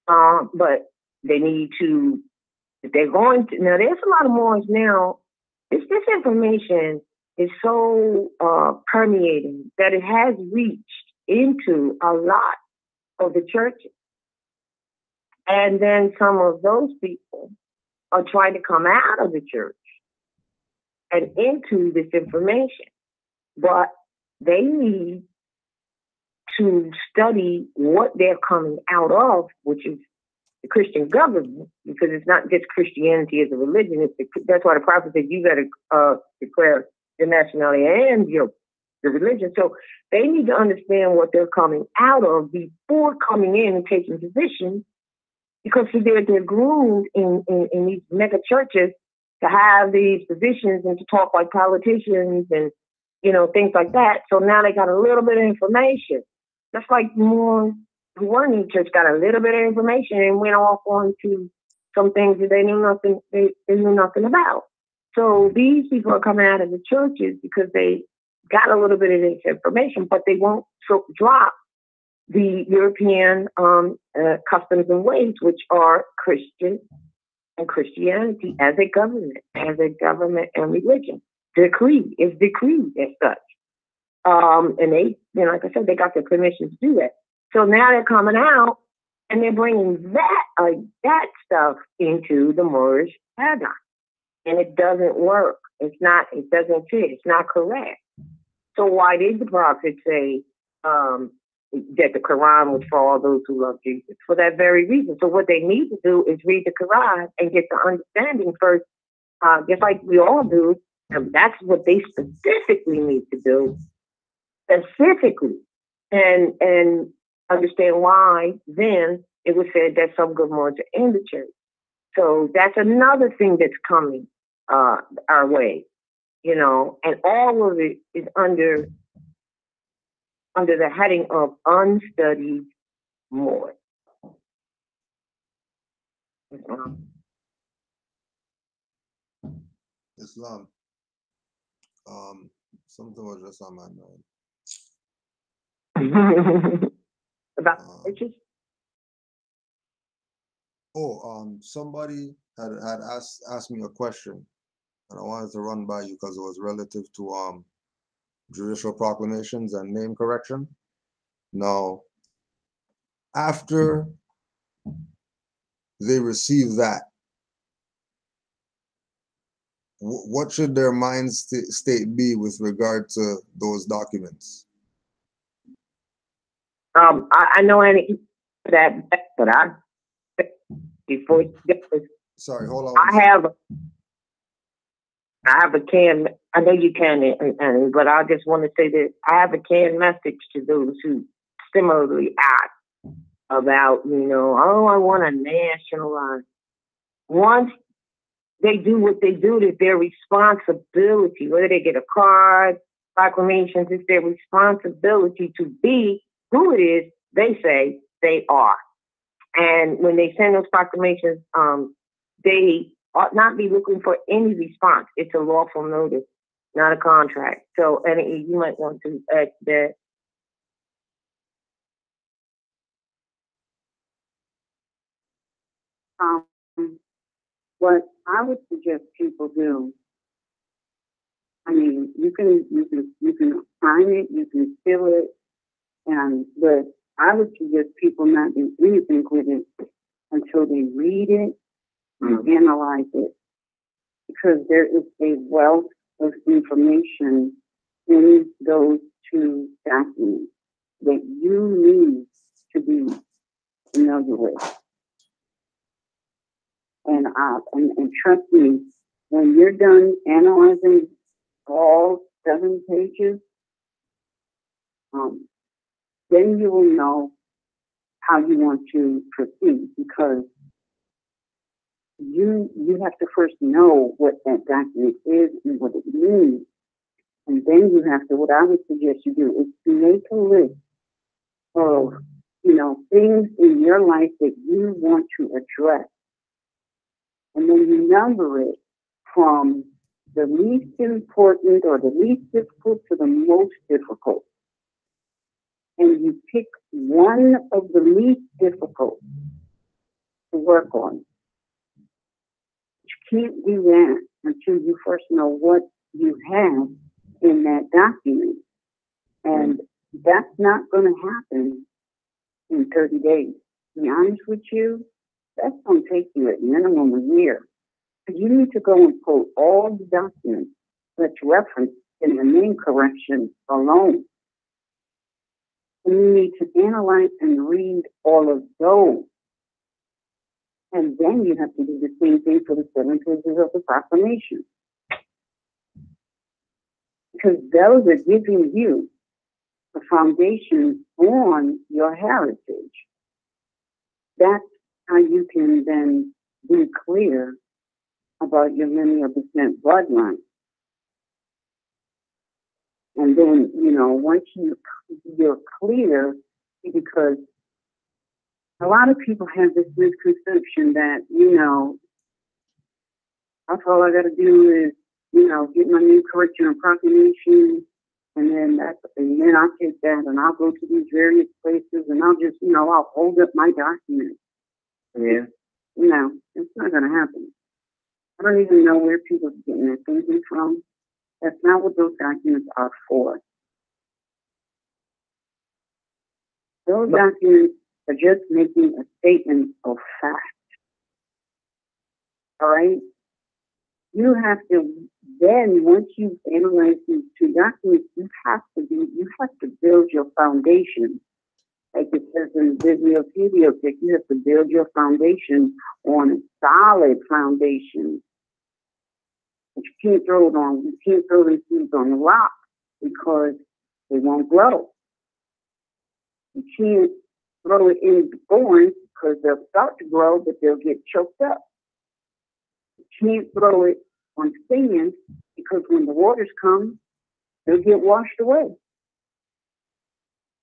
But they need to, if they're going to, now there's a lot of Moors now, this information is so permeating that it has reached into a lot of the churches. And then some of those people are trying to come out of the church and into this information. But they need to study what they're coming out of, which is the Christian government, because it's not just Christianity as a religion. That's why the prophet said you got to declare your nationality and your religion. So they need to understand what they're coming out of before coming in and taking position, because they're groomed in these mega churches to have these positions and to talk like politicians and, things like that. So now they got a little bit of information. Just like more who weren't in church got a little bit of information and went off on to some things that they knew nothing about. So these people are coming out of the churches because they got a little bit of this information, but they won't drop the European customs and ways, which are Christian and Christianity as a government and religion. Decree is decreed as such. And they, like I said, they got the permission to do that. So now they're coming out and they're bringing that stuff into the Moorish paradigm. And it doesn't work. It doesn't fit. It's not correct. So why did the prophet say that the Quran was for all those who love Jesus? For that very reason. So what they need to do is read the Quran and get the understanding first, just like we all do. And that's what they specifically need to do. Specifically. And understand why then it was said that some good Moors are in the church. So that's another thing that's coming our way, and all of it is under the heading of unstudied Moors. Islam. Something was just on my mind. About churches? Somebody had asked me a question, and I wanted to run by you because it was relative to judicial proclamations and name correction. Now, after they receive that, what should their mind state be with regard to those documents? I know any that, but I before you get this, Sorry, hold on. I have a canned. I know you can, but I just want to say that I have a canned message to those who similarly ask about, oh, I want to nationalize. Once they do what they do, it's their responsibility. Whether they get a card, proclamations, it's their responsibility to be who it is they say they are. And when they send those proclamations, they ought not be looking for any response. It's a lawful notice, not a contract. So, and you might want to add that. What I would suggest people do, I mean, you can sign it, you can fill it, but I would suggest people not do anything with it until they read it and analyze it, because there is a wealth of information in those two documents that you need to be familiar with. And trust me, when you're done analyzing all 7 pages, then you will know how you want to proceed, because you have to first know what that document is and what it means. And then you have to, what I would suggest you do is to make a list of, things in your life that you want to address. And then you number it from the least important or the least difficult to the most difficult. And you pick one of the least difficult to work on. You can't do that until you first know what you have in that document. And that's not going to happen in 30 days. To be honest with you, that's going to take you at minimum a year. You need to go and pull all the documents that's referenced in the name correction alone. And you need to analyze and read all of those. And then you have to do the same thing for the 7 pages of the proclamation. Because those are giving you the foundation on your heritage. That's how you can then be clear about your lineal descent bloodline. And then, once you're clear, because a lot of people have this misconception that, that's all I got to do is, get my name correction and proclamation, and then I'll take that and I'll go to these various places and I'll just, I'll hold up my document. Yeah. It's not going to happen. I don't even know where people are getting their thinking from. That's not what those documents are for. Those documents are just making a statement of fact. All right? You have to then, once you've analyzed these 2 documents, you have to build your foundation. Like it says in the bibliothek, you have to build your foundation on a solid foundation. But you can't throw the seeds on the rock because they won't grow. You can't throw it in the thorns because they'll start to grow, but they'll get choked up. You can't throw it on sand because when the waters come, they'll get washed away.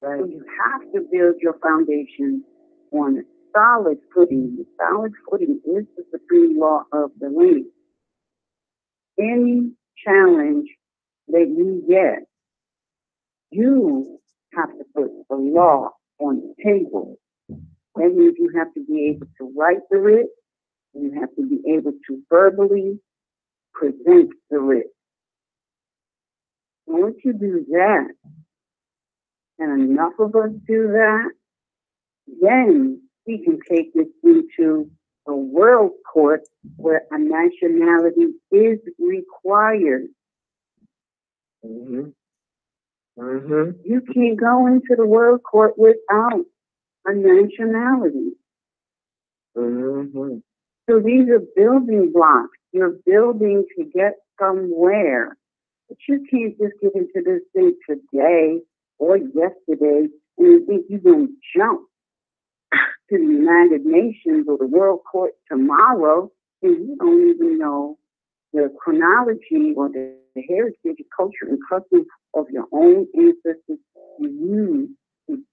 So you have to build your foundation on a solid footing. The solid footing is the supreme law of the land. Any challenge that you get, you have to put the law on the table. That means you have to be able to write the writ, You have to be able to verbally present the risk. Once you do that, and enough of us do that, then we can take this into a world court where a nationality is required. Mm-hmm. Mm-hmm. You can't go into the world court without a nationality. Mm-hmm. So these are building blocks. You're building to get somewhere. But you can't just get into this thing today or yesterday and you think you're going to jump to the United Nations or the World Court tomorrow and you don't even know the chronology or the heritage, culture, and custom of your own ancestors. You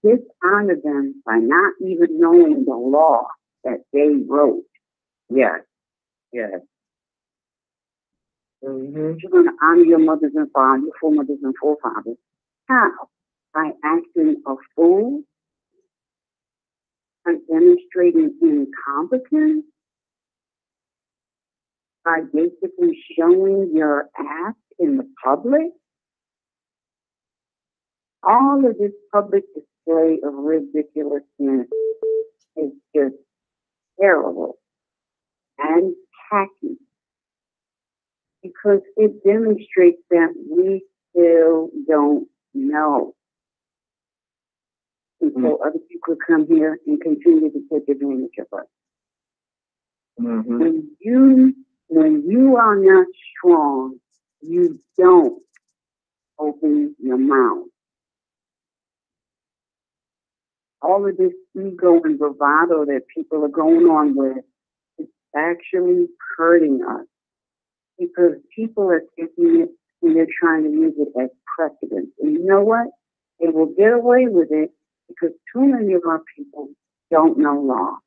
dishonor them by not even knowing the law that they wrote. Yes. Yes. Mm-hmm. You're going to honor your mothers and fathers, your foremothers and forefathers. How? By acting a fool? By demonstrating incompetence? By basically showing your ass in the public? All of this public display of ridiculousness is just terrible and tacky because it demonstrates that we still don't know. And so other people come here and continue to take advantage of us. Mm-hmm. When you are not strong, you don't open your mouth. All of this ego and bravado that people are going on with is actually hurting us because people are taking it and they're trying to use it as precedent. And you know what? They will get away with it because too many of our people don't know law.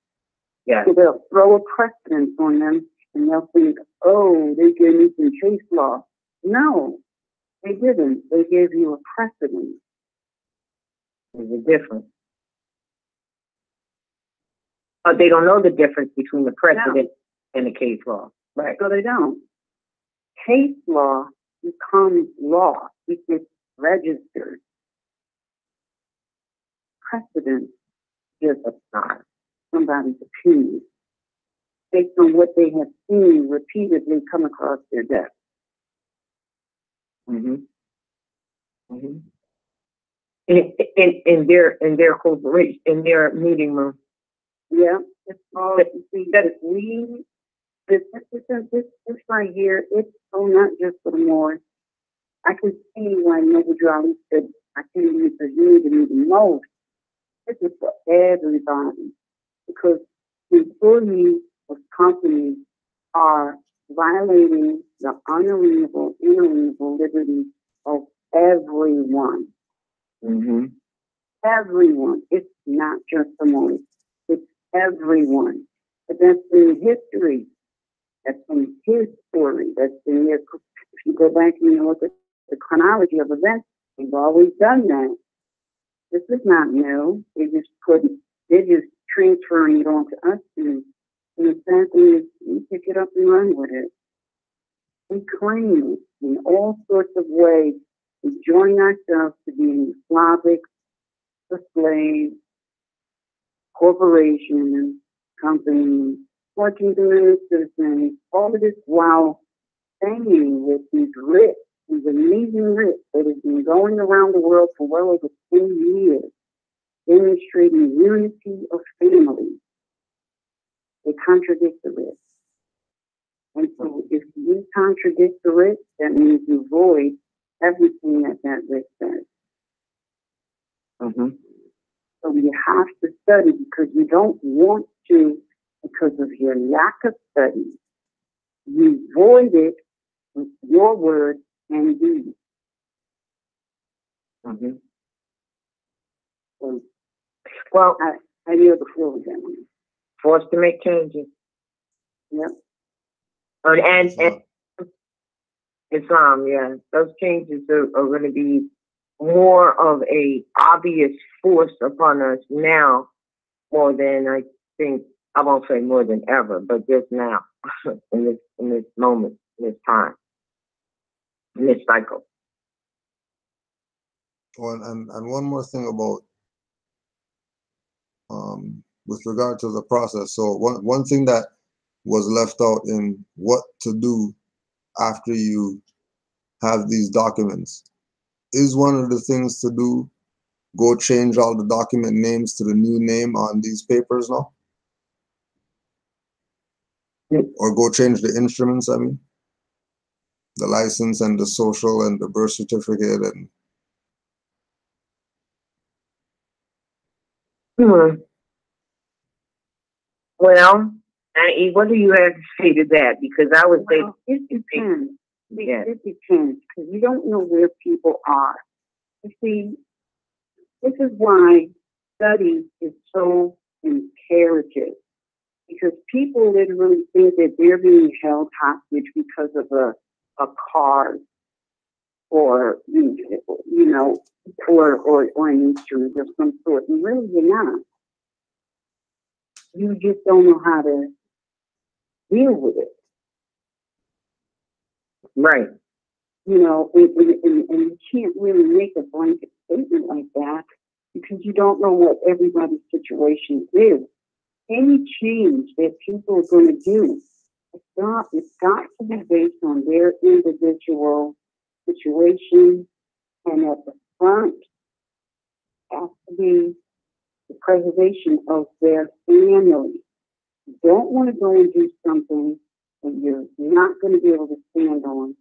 Yes. So they'll throw a precedent on them and they'll think, oh, they gave me some case law. No, they didn't. They gave you a precedent. There's a difference. But they don't know the difference between the precedent and the case law. Right. So they don't. Case law becomes law. It gets registered. Precedent is not somebody's opinion based on what they have seen repeatedly come across their desk. Mm-hmm. Mm-hmm. In their corporation, in their meeting room. Yeah, it's all this right here, it's so not just for the Moors. I can see why Noble Jolly said, I can't even presume to me the most. This is for everybody. Because employees of companies are violating the unalienable, inalienable liberties of everyone. Mm-hmm. Everyone. It's not just the Moors. It's everyone. But that's in history. That's in his story. That's in their, if you go back and you look at the chronology of events, they've always done that. This is not new. They're just transferring it on to us. And the sad thing is, we pick it up and run with it. We claim it in all sorts of ways. We join ourselves to being Slavic, the slaves, corporations, companies, working community citizens, all of this while staying with these writs, these amazing writs that have been going around the world for well over 10 years, demonstrating unity of family. They contradict the writs. And so if you contradict the writ, that means you void everything that writ says. Mm-hmm. So you have to study because you don't want to, because of your lack of study. You void it with your word and deed. Mm-hmm. So, well, I yield the floor with that one. Forced to make changes. Yep. And Islam, yeah. Those changes are going to be more of a obvious force upon us now, more than I think I won't say more than ever, but just now, in this moment, in this time, in this cycle. Well, and one more thing about with regard to the process. So one thing that was left out in what to do after you have these documents is one of the things to do. Go change all the document names to the new name on these papers now, or go change the instruments. I mean, the license and the social and the birth certificate and. Well, what do you have to say to that? Because I would say it depends. It depends, because you don't know where people are. You see, this is why study is so imperative, because people literally think that they're being held hostage because of a card or or an insurance of some sort. And really, you're not. You just don't know how to deal with it. right. And you can't really make a blanket statement like that because you don't know what everybody's situation is. Any change that people are going to do, it's got to be based on their individual situation, and at the front has to be the preservation of their family. You don't want to go and do something that you're not going to be able to stand on,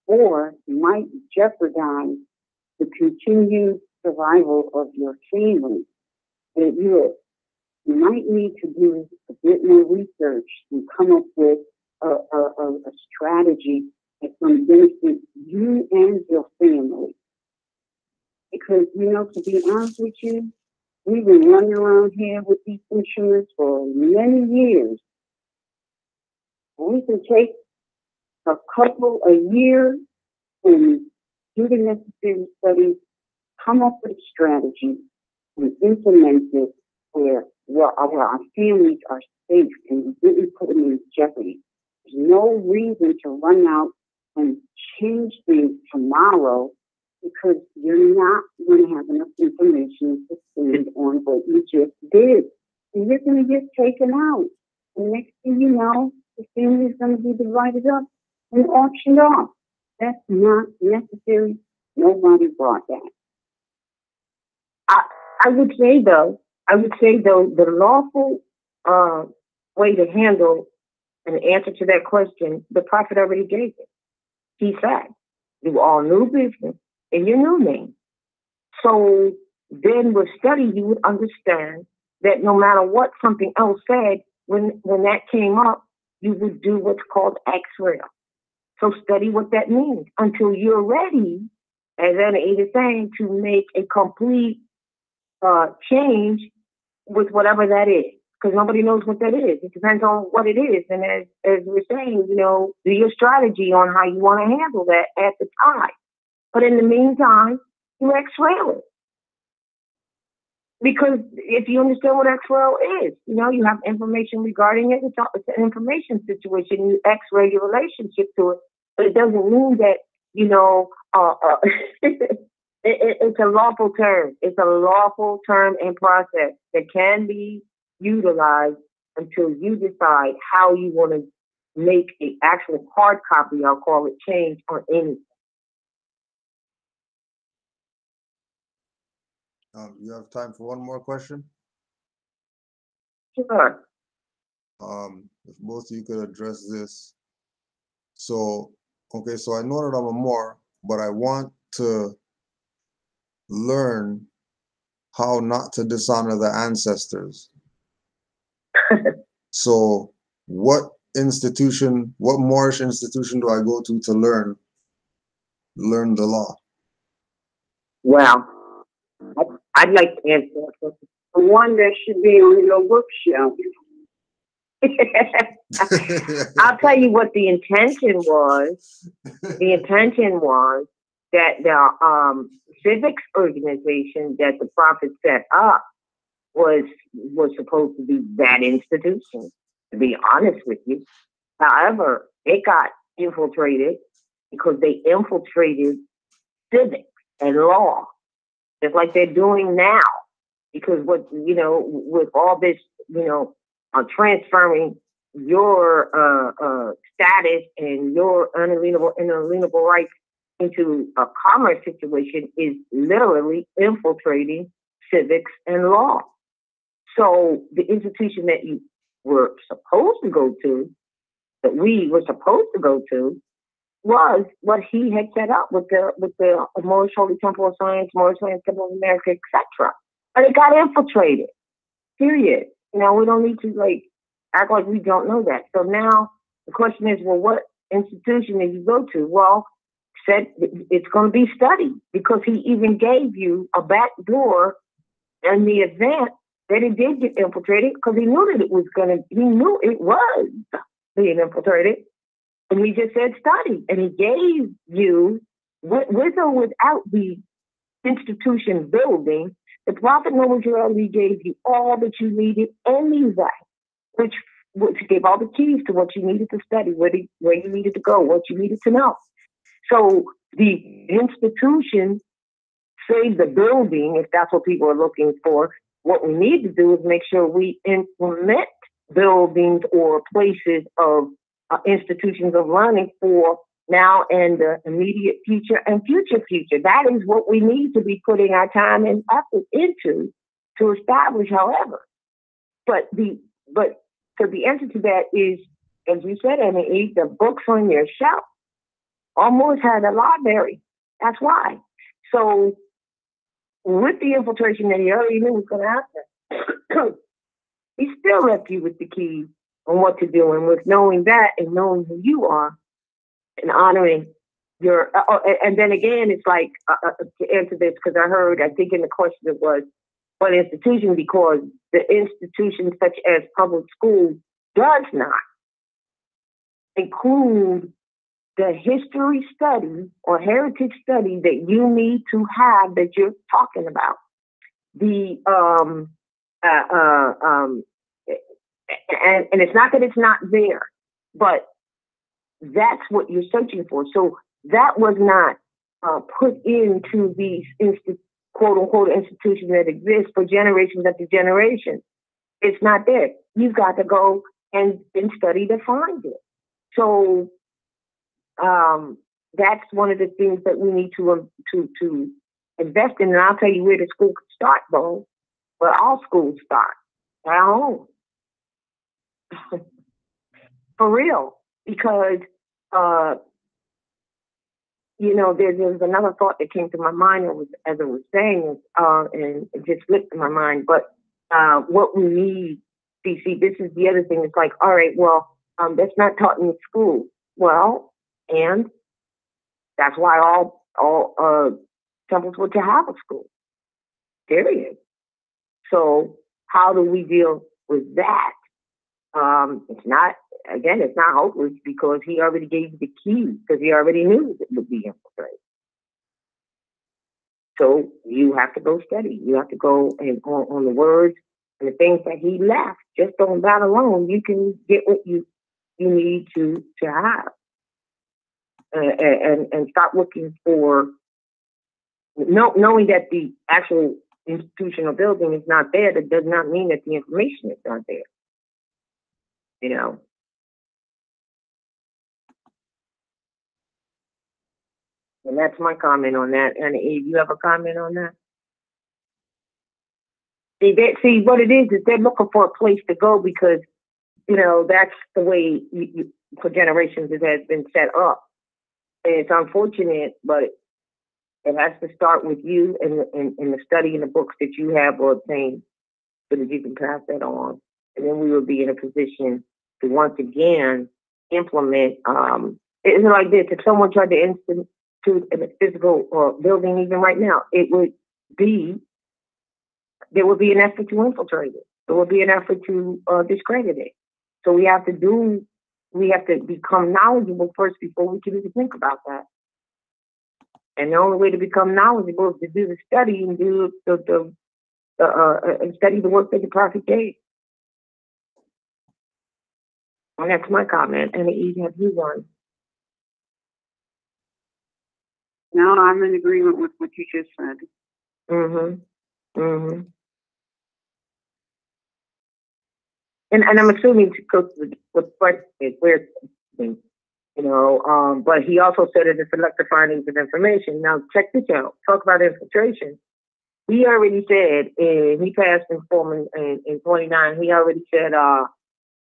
or might jeopardize the continued survival of your family. That you might need to do a bit more research and come up with a strategy that's going to benefit you and your family. Because, to be honest with you, we've been running around here with these instruments for many years. We can take a couple a year and do the necessary studies, come up with a strategy, and implement it where our families are safe and we didn't put them in jeopardy. There's no reason to run out and change things tomorrow because you're not going to have enough information to stand on what you just did. And you're going to get taken out. And next thing you know, the family is going to be divided up and auctioned off. That's not necessary. Nobody brought that. I would say though, the lawful way to handle an answer to that question, the prophet already gave it. He said, do all new business in your new name. So then with study, you would understand that no matter what something else said, when that came up, you would do what's called X-ray. So study what that means until you're ready, as Anna is saying, to make a complete change with whatever that is. Because nobody knows what that is. It depends on what it is. And as we're saying, do your strategy on how you want to handle that at the time. But in the meantime, you X-ray it. Because if you understand what X-ray is, you have information regarding it. It's an information situation. You X-ray your relationship to it. But it doesn't mean that, it's a lawful term. It's a lawful term and process that can be utilized until you decide how you want to make an actual hard copy, I'll call it, change on anything. You have time for one more question? Sure. If both of you could address this. So I know that I'm a Moor, but I want to learn how not to dishonor the ancestors. So what Moorish institution do I go to learn the law? Well, I'd like to answer that question. The one that should be on your bookshelf. I'll tell you what the intention was. The intention was that the civics organization that the prophet set up was supposed to be that institution, to be honest with you. However, it got infiltrated because they infiltrated civics and law, just like they're doing now. Because with all this, transferring your status and your inalienable rights into a commerce situation is literally infiltrating civics and law. So the institution that you were supposed to go to, that we were supposed to go to, was what he had set up with the Moorish Holy Temple of Science, Moorish Land Temple of America, etc. But it got infiltrated. Period. We don't need to act like we don't know that. So now the question is, well, what institution did you go to? Well, said it's going to be studied, because he even gave you a back door in the event that it did get infiltrated, because he knew that he knew it was being infiltrated. And he just said study. And he gave you, with or without the institution building, the Prophet Noah gave you all that you needed anyway, which gave all the keys to what you needed to study, where you needed to go, what you needed to know. So the institution saved the building, if that's what people are looking for. What we need to do is make sure we implement buildings or places of institutions of learning for now and the immediate future and future. That is what we need to be putting our time and effort into to establish, however. So the answer to that is, as you said, Annie, the books on your shelf. Almost had a library. That's why. So with the infiltration that he already knew was going to happen, he still left you with the keys on what to do. And with knowing that and knowing who you are and honoring your, and then again, it's like, to answer this, because I think in the question it was, what institution? Because the institution such as public school does not include the history study or heritage study that you need to have that you're talking about. And it's not that it's not there, but that's what you're searching for. So that was not put into these quote unquote institutions that exist for generations after generations. It's not there. You've got to go and study to find it. So that's one of the things that we need to invest in. And I'll tell you where the school could start, though. Where all schools start, at home. For real. Because, there's another thought that came to my mind as I was saying, and it just slipped in my mind. But what we need, see, this is the other thing. It's like, all right, well, that's not taught in school. Well, and that's why all temples were to have a school. Period. So how do we deal with that? It's not hopeless, because he already gave you the key, because he already knew it would be infiltrated. So you have to go study. You have to go and on the words and the things that he left. Just on that alone, you can get what you need to have. And stop looking for, knowing that the actual institutional building is not there, that does not mean that the information is not there. And that's my comment on that. And Eve, you have a comment on that? See, what it is they're looking for a place to go, because, that's the way for generations it has been set up. And it's unfortunate, but it has to start with you and the study and the books that you have obtained, so that you can pass that on. And then we will be in a position to once again implement. It's like this: if someone tried to institute a physical building, even right now, there would be an effort to infiltrate it. There would be an effort to discredit it. So we have to become knowledgeable first before we can even think about that. And the only way to become knowledgeable is to do the study and do the and study the work that the prophet gave. And that's my comment. And Eve, have you one? No, I'm in agreement with what you just said. And I'm assuming to go to the question is where, you know, but he also said it is selective findings of information. Now check this out. Talk about infiltration. He already said, he passed in form in 29. He already said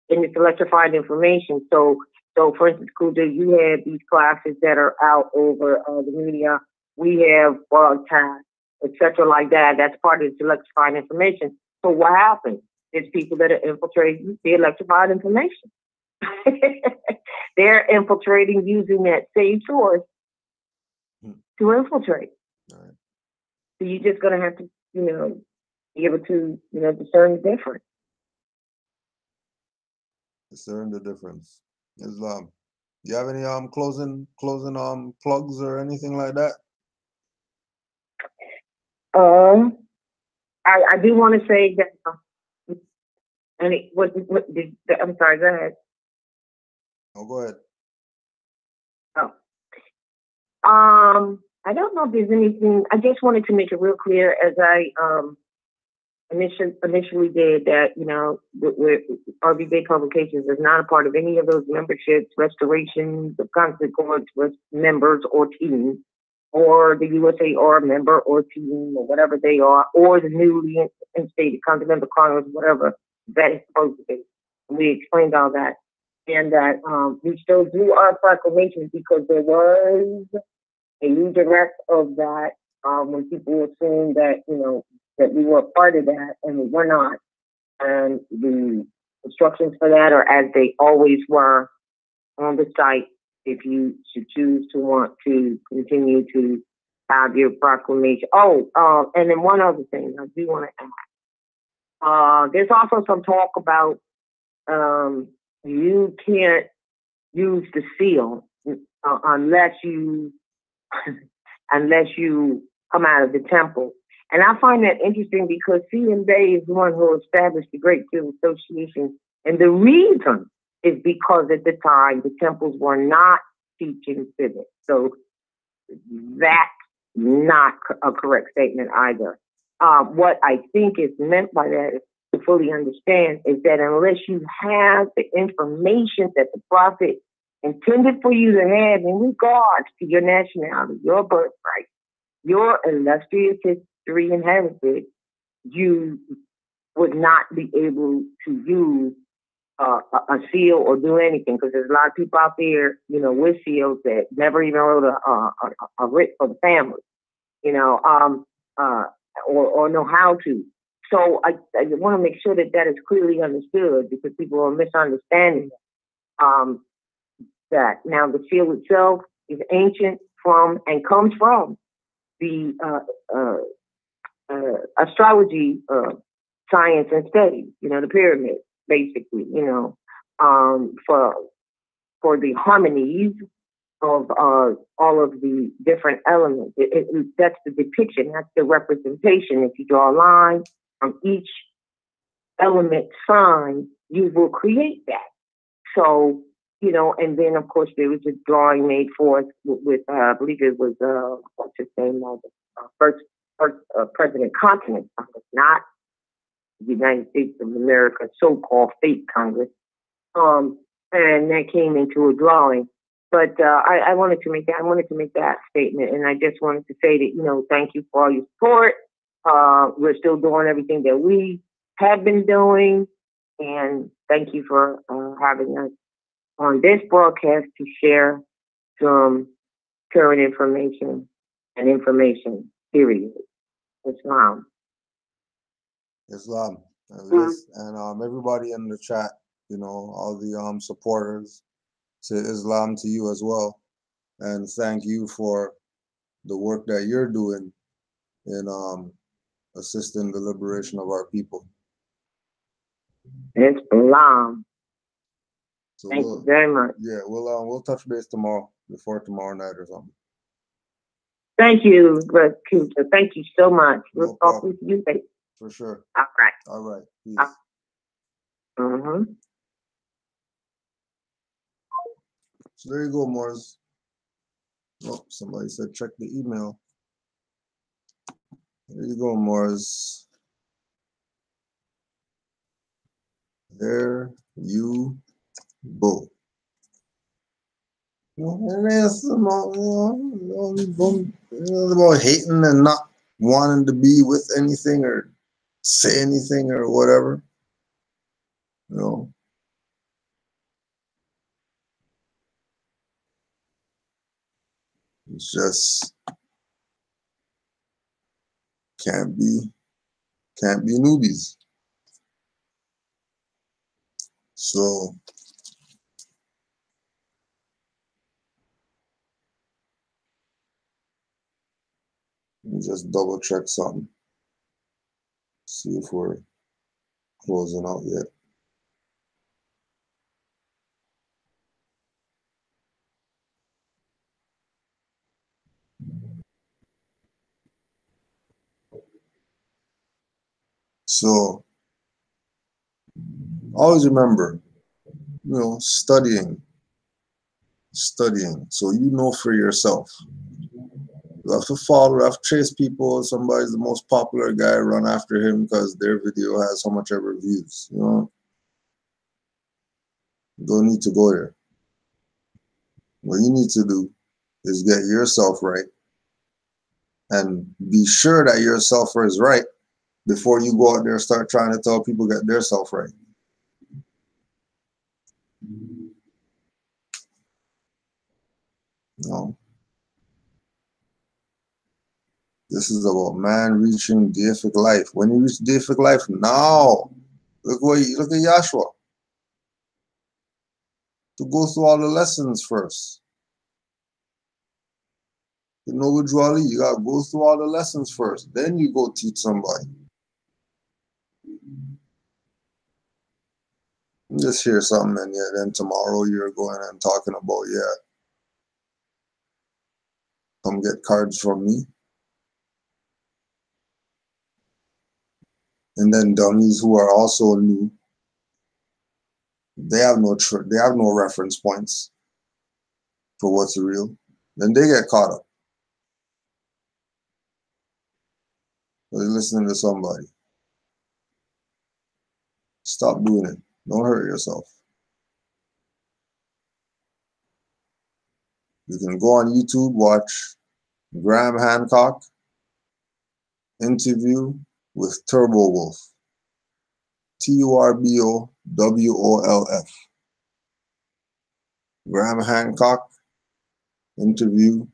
in the selective find information. So for instance, Kuda, you have these classes that are out over the media. We have broadcast, etc., like that. That's part of the selective find information. So what happens? There's people that are infiltrating the electrified information. They're infiltrating using that same source to infiltrate. Right. So you're just going to have to, you know, be able to, you know, discern the difference. Discern the difference. Islam. Do you have any closing plugs or anything like that? I do want to say that. And I'm sorry, go ahead. Oh, go ahead. Oh. I don't know if there's anything. I just wanted to make it real clear, as I initially did, that, you know, RBJ Publications is not a part of any of those memberships, restorations of constant courts with members or teams, or the USAR member or team, or whatever they are, or the newly instated Continental Congress, whatever that is supposed to be. And we explained all that. And that we still do our proclamations because there was a redirect of that when people assumed that, you know, that we were part of that, and we were not. And the instructions for that are as they always were on the site if you should choose to want to continue to have your proclamation. And then one other thing I do want to add. There's also some talk about you can't use the seal unless you come out of the temple. And I find that interesting because C.M. Bay is the one who established the Great Seal Association. And the reason is because at the time, the temples were not teaching civics. So that's not a correct statement either. What I think is meant by that is to fully understand is that unless you have the information that the prophet intended for you to have in regards to your nationality, your birthright, your illustrious history and heritage, you would not be able to use a seal or do anything, because there's a lot of people out there, you know, with seals that never even wrote a writ for the family, you know, or know how to. So I want to make sure that that is clearly understood, because people are misunderstanding that. Now the seal itself is ancient from and comes from the astrology science and study, you know, the pyramid, basically, you know, for the harmonies of all of the different elements. That's the depiction, that's the representation. If you draw a line from each element sign, you will create that. So, you know, and then of course there was a drawing made for us with I believe it was what's his name, first President Continent Congress, not the United States of America, so-called fake Congress. And that came into a drawing. But I wanted to make that statement, and I just wanted to say that, you know, thank you for all your support. We're still doing everything that we have been doing, and thank you for having us on this broadcast to share some current information and information, period. Islam. Yes, and everybody in the chat, you know, all the supporters, to Islam to you as well, and thank you for the work that you're doing in assisting the liberation of our people. Islam. So thank you very much. Yeah, we'll touch base before tomorrow night or something. Thank you, Brother Kuta. Thank you so much. We'll No talk problem. with you later. For sure. All right. All right. Peace. Mm-hmm. So there you go, Morris. Oh, somebody said check the email. There you go, Morris. There you go. And it's about, about hating and not wanting to be with anything or say anything or whatever. You know. It's just can't be newbies. So let me just double check something. See if we're closing out yet. So always remember, studying. So you know for yourself. You have to follow, you have to chase people. Somebody's the most popular guy, run after him because their video has so much ever views. You don't need to go there. What you need to do is get yourself right and be sure that yourself is right before you go out there and start trying to tell people get their self right. This is about man reaching deific life. When you reach deific life, now look at Yahshua. To go through all the lessons first. To know what you gotta go through all the lessons first. Then you go teach somebody. You just hear something and then tomorrow you're going and talking about, come get cards from me. And then dummies who are also new, they have no reference points for what's real. Then they get caught up. They're listening to somebody. Stop doing it. Don't hurt yourself. You can go on YouTube, watch Graham Hancock interview with Turbo Wolf. TURBOWOLF. Graham Hancock interview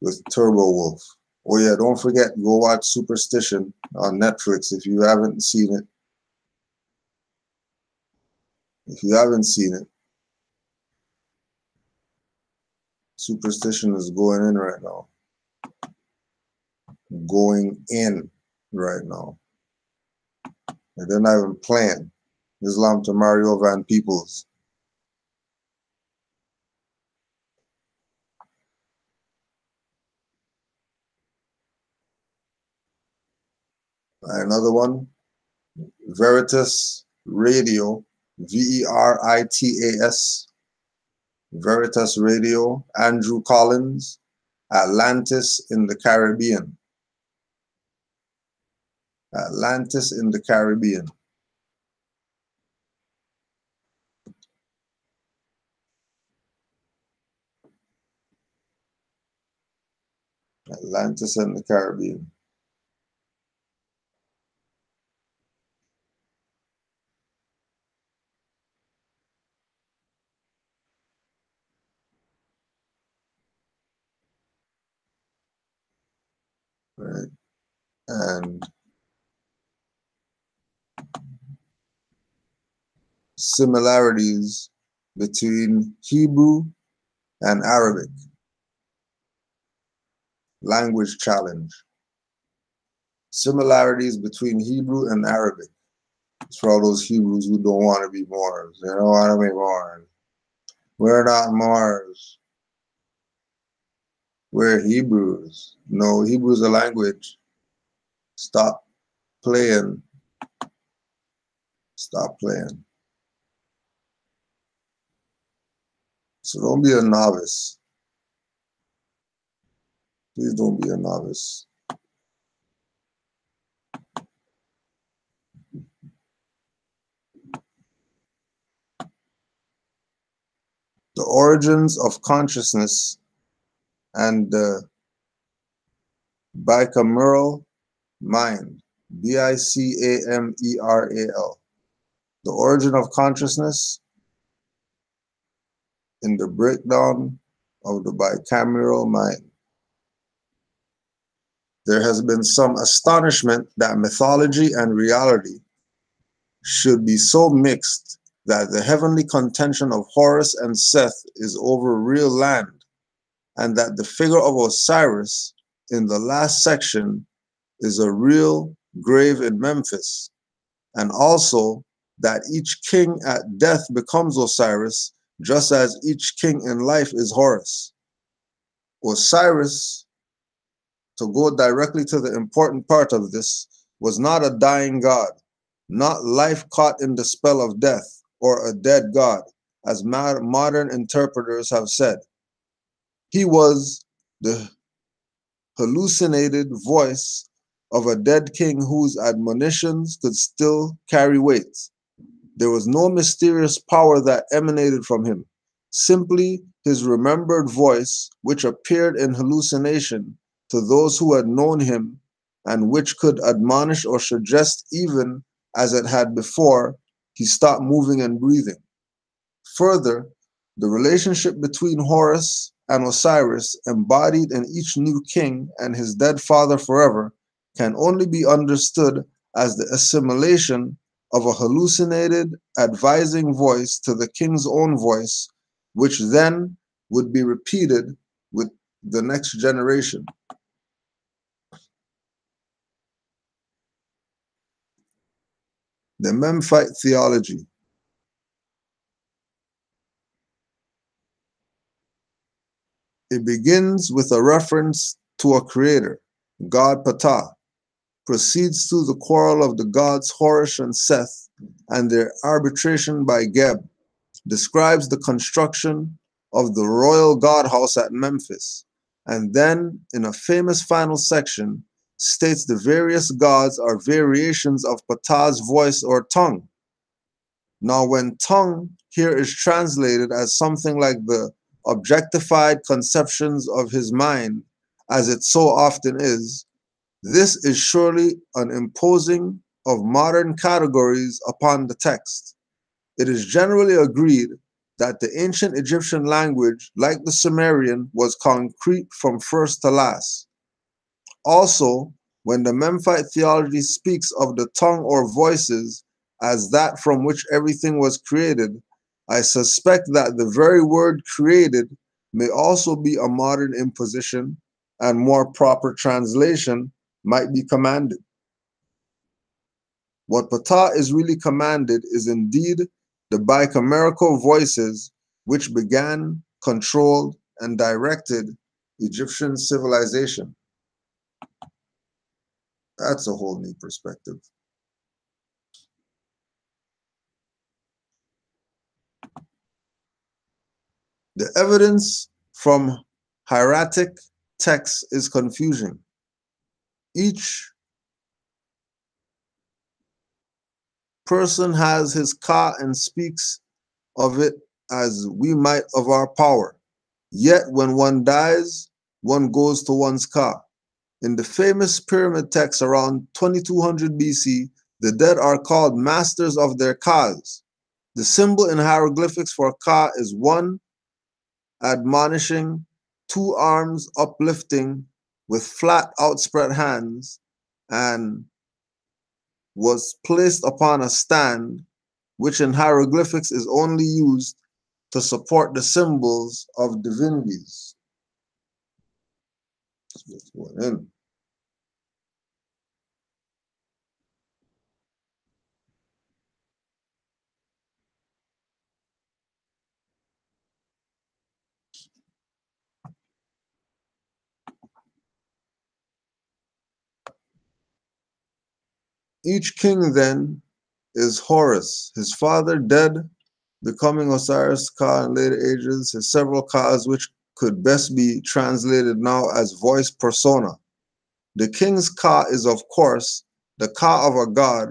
with Turbo Wolf. Oh yeah, don't forget, go watch Superstition on Netflix if you haven't seen it. If you haven't seen it, Superstition is going in right now. Going in right now. And they're not even playing. Islam to Mario Van Peebles. Another one, Veritas Radio, VERITAS, Veritas Radio, Andrew Collins, Atlantis in the Caribbean. Atlantis in the Caribbean. Atlantis in the Caribbean. Right. And similarities between Hebrew and Arabic. Language challenge. Similarities between Hebrew and Arabic. It's for all those Hebrews who don't want to be Moors. They don't want to be Moors. We're not Moors. We're Hebrews. No, Hebrew's a language. Stop. playing. Stop playing. So don't be a novice. Please don't be a novice. The origins of consciousness and the bicameral mind. Bicameral. The origin of consciousness in the breakdown of the bicameral mind. There has been some astonishment that mythology and reality should be so mixed that the heavenly contention of Horus and Seth is over real land, and that the figure of Osiris in the last section is a real grave in Memphis, and also that each king at death becomes Osiris, just as each king in life is Horus. Osiris, to go directly to the important part of this, was not a dying god, not life caught in the spell of death, or a dead god, as modern interpreters have said. He was the hallucinated voice of a dead king whose admonitions could still carry weight. There was no mysterious power that emanated from him, simply his remembered voice, which appeared in hallucination to those who had known him, and which could admonish or suggest even as it had before he stopped moving and breathing. Further, the relationship between Horus and Osiris, embodied in each new king and his dead father forever, can only be understood as the assimilation of a hallucinated, advising voice to the king's own voice, which then would be repeated with the next generation. The Memphite theology. It begins with a reference to a creator, God Ptah, proceeds through the quarrel of the gods Horus and Seth and their arbitration by Geb, describes the construction of the royal god house at Memphis, and then, in a famous final section, states the various gods are variations of Ptah's voice or tongue. Now, when tongue here is translated as something like the objectified conceptions of his mind, as it so often is, this is surely an imposing of modern categories upon the text. It is generally agreed that the ancient Egyptian language, like the Sumerian, was concrete from first to last. Also, when the Memphite theology speaks of the tongue or voices as that from which everything was created, I suspect that the very word created may also be a modern imposition, and more proper translation might be commanded. What Ptah is really commanded is indeed the bicameral voices which began, controlled, and directed Egyptian civilization. That's a whole new perspective. The evidence from hieratic texts is confusing. Each person has his ka and speaks of it as we might of our power. Yet when one dies, one goes to one's ka. In the famous pyramid text around 2200 BC, the dead are called masters of their kas. The symbol in hieroglyphics for ka is one admonishing, two arms uplifting with flat outspread hands, and was placed upon a stand, which in hieroglyphics is only used to support the symbols of divinities. Let's go in. Each king then is Horus, his father dead, becoming Osiris Ka in later ages, his several Kas, which could best be translated now as voice persona. The king's Ka is, of course, the Ka of a god,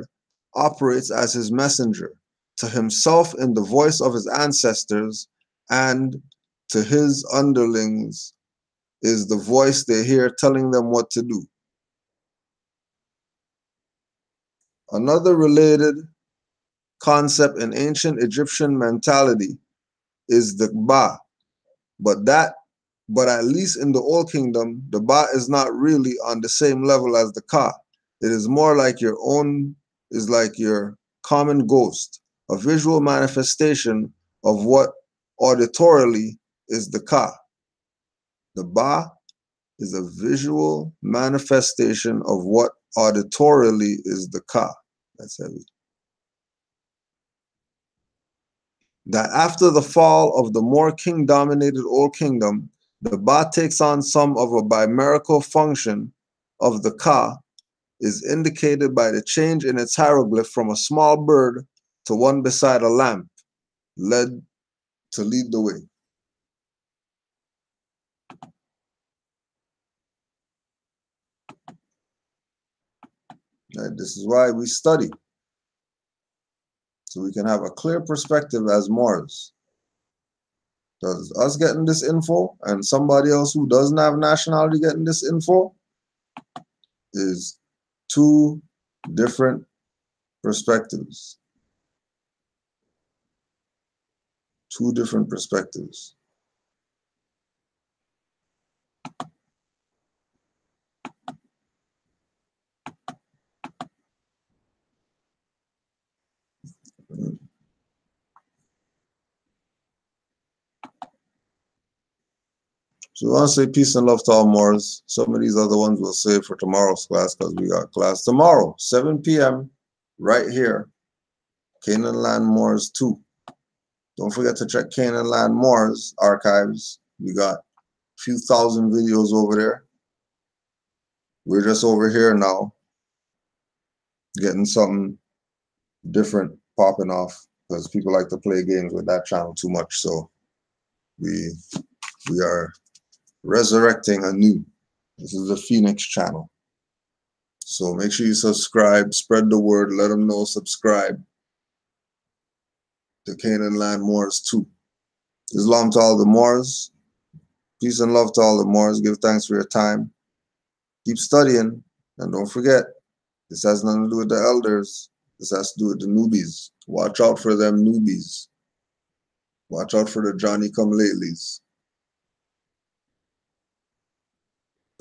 operates as his messenger, to himself in the voice of his ancestors, and to his underlings is the voice they hear telling them what to do. Another related concept in ancient Egyptian mentality is the Ba, but at least in the Old Kingdom, the Ba is not really on the same level as the Ka. It is more like your common ghost, a visual manifestation of what auditorily is the Ka. The Ba is a visual manifestation of what auditorily is the Ka. That's heavy. That after the fall of the more king-dominated Old Kingdom, the Ba takes on some of a bimerical function of the Ka is indicated by the change in its hieroglyph from a small bird to one beside a lamp, lead the way. Right, this is why we study, so we can have a clear perspective as Moors. Because us getting this info and somebody else who doesn't have nationality getting this info is two different perspectives. Two different perspectives. So we want to say peace and love to all Moors. Some of these other ones we'll save for tomorrow's class because we got class tomorrow, 7 p.m. right here, Canaanland Moors 2. Don't forget to check Canaanland Moors archives. We got a few thousand videos over there. We're just over here now, getting something different popping off because people like to play games with that channel too much. So we are resurrecting anew. This is the Phoenix channel. So make sure you subscribe, spread the word, let them know, subscribe to Canaanland Moors 2. Islam to all the Moors. Peace and love to all the Moors. Give thanks for your time. Keep studying. And don't forget, this has nothing to do with the elders. This has to do with the newbies. Watch out for them newbies. Watch out for the Johnny-come-latelys.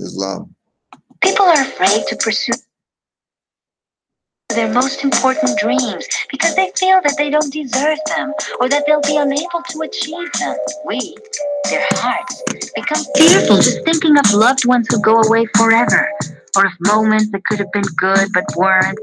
Islam. People are afraid to pursue their most important dreams because they feel that they don't deserve them or that they'll be unable to achieve them. Their hearts, become fearful just thinking of loved ones who go away forever, or of moments that could have been good but weren't,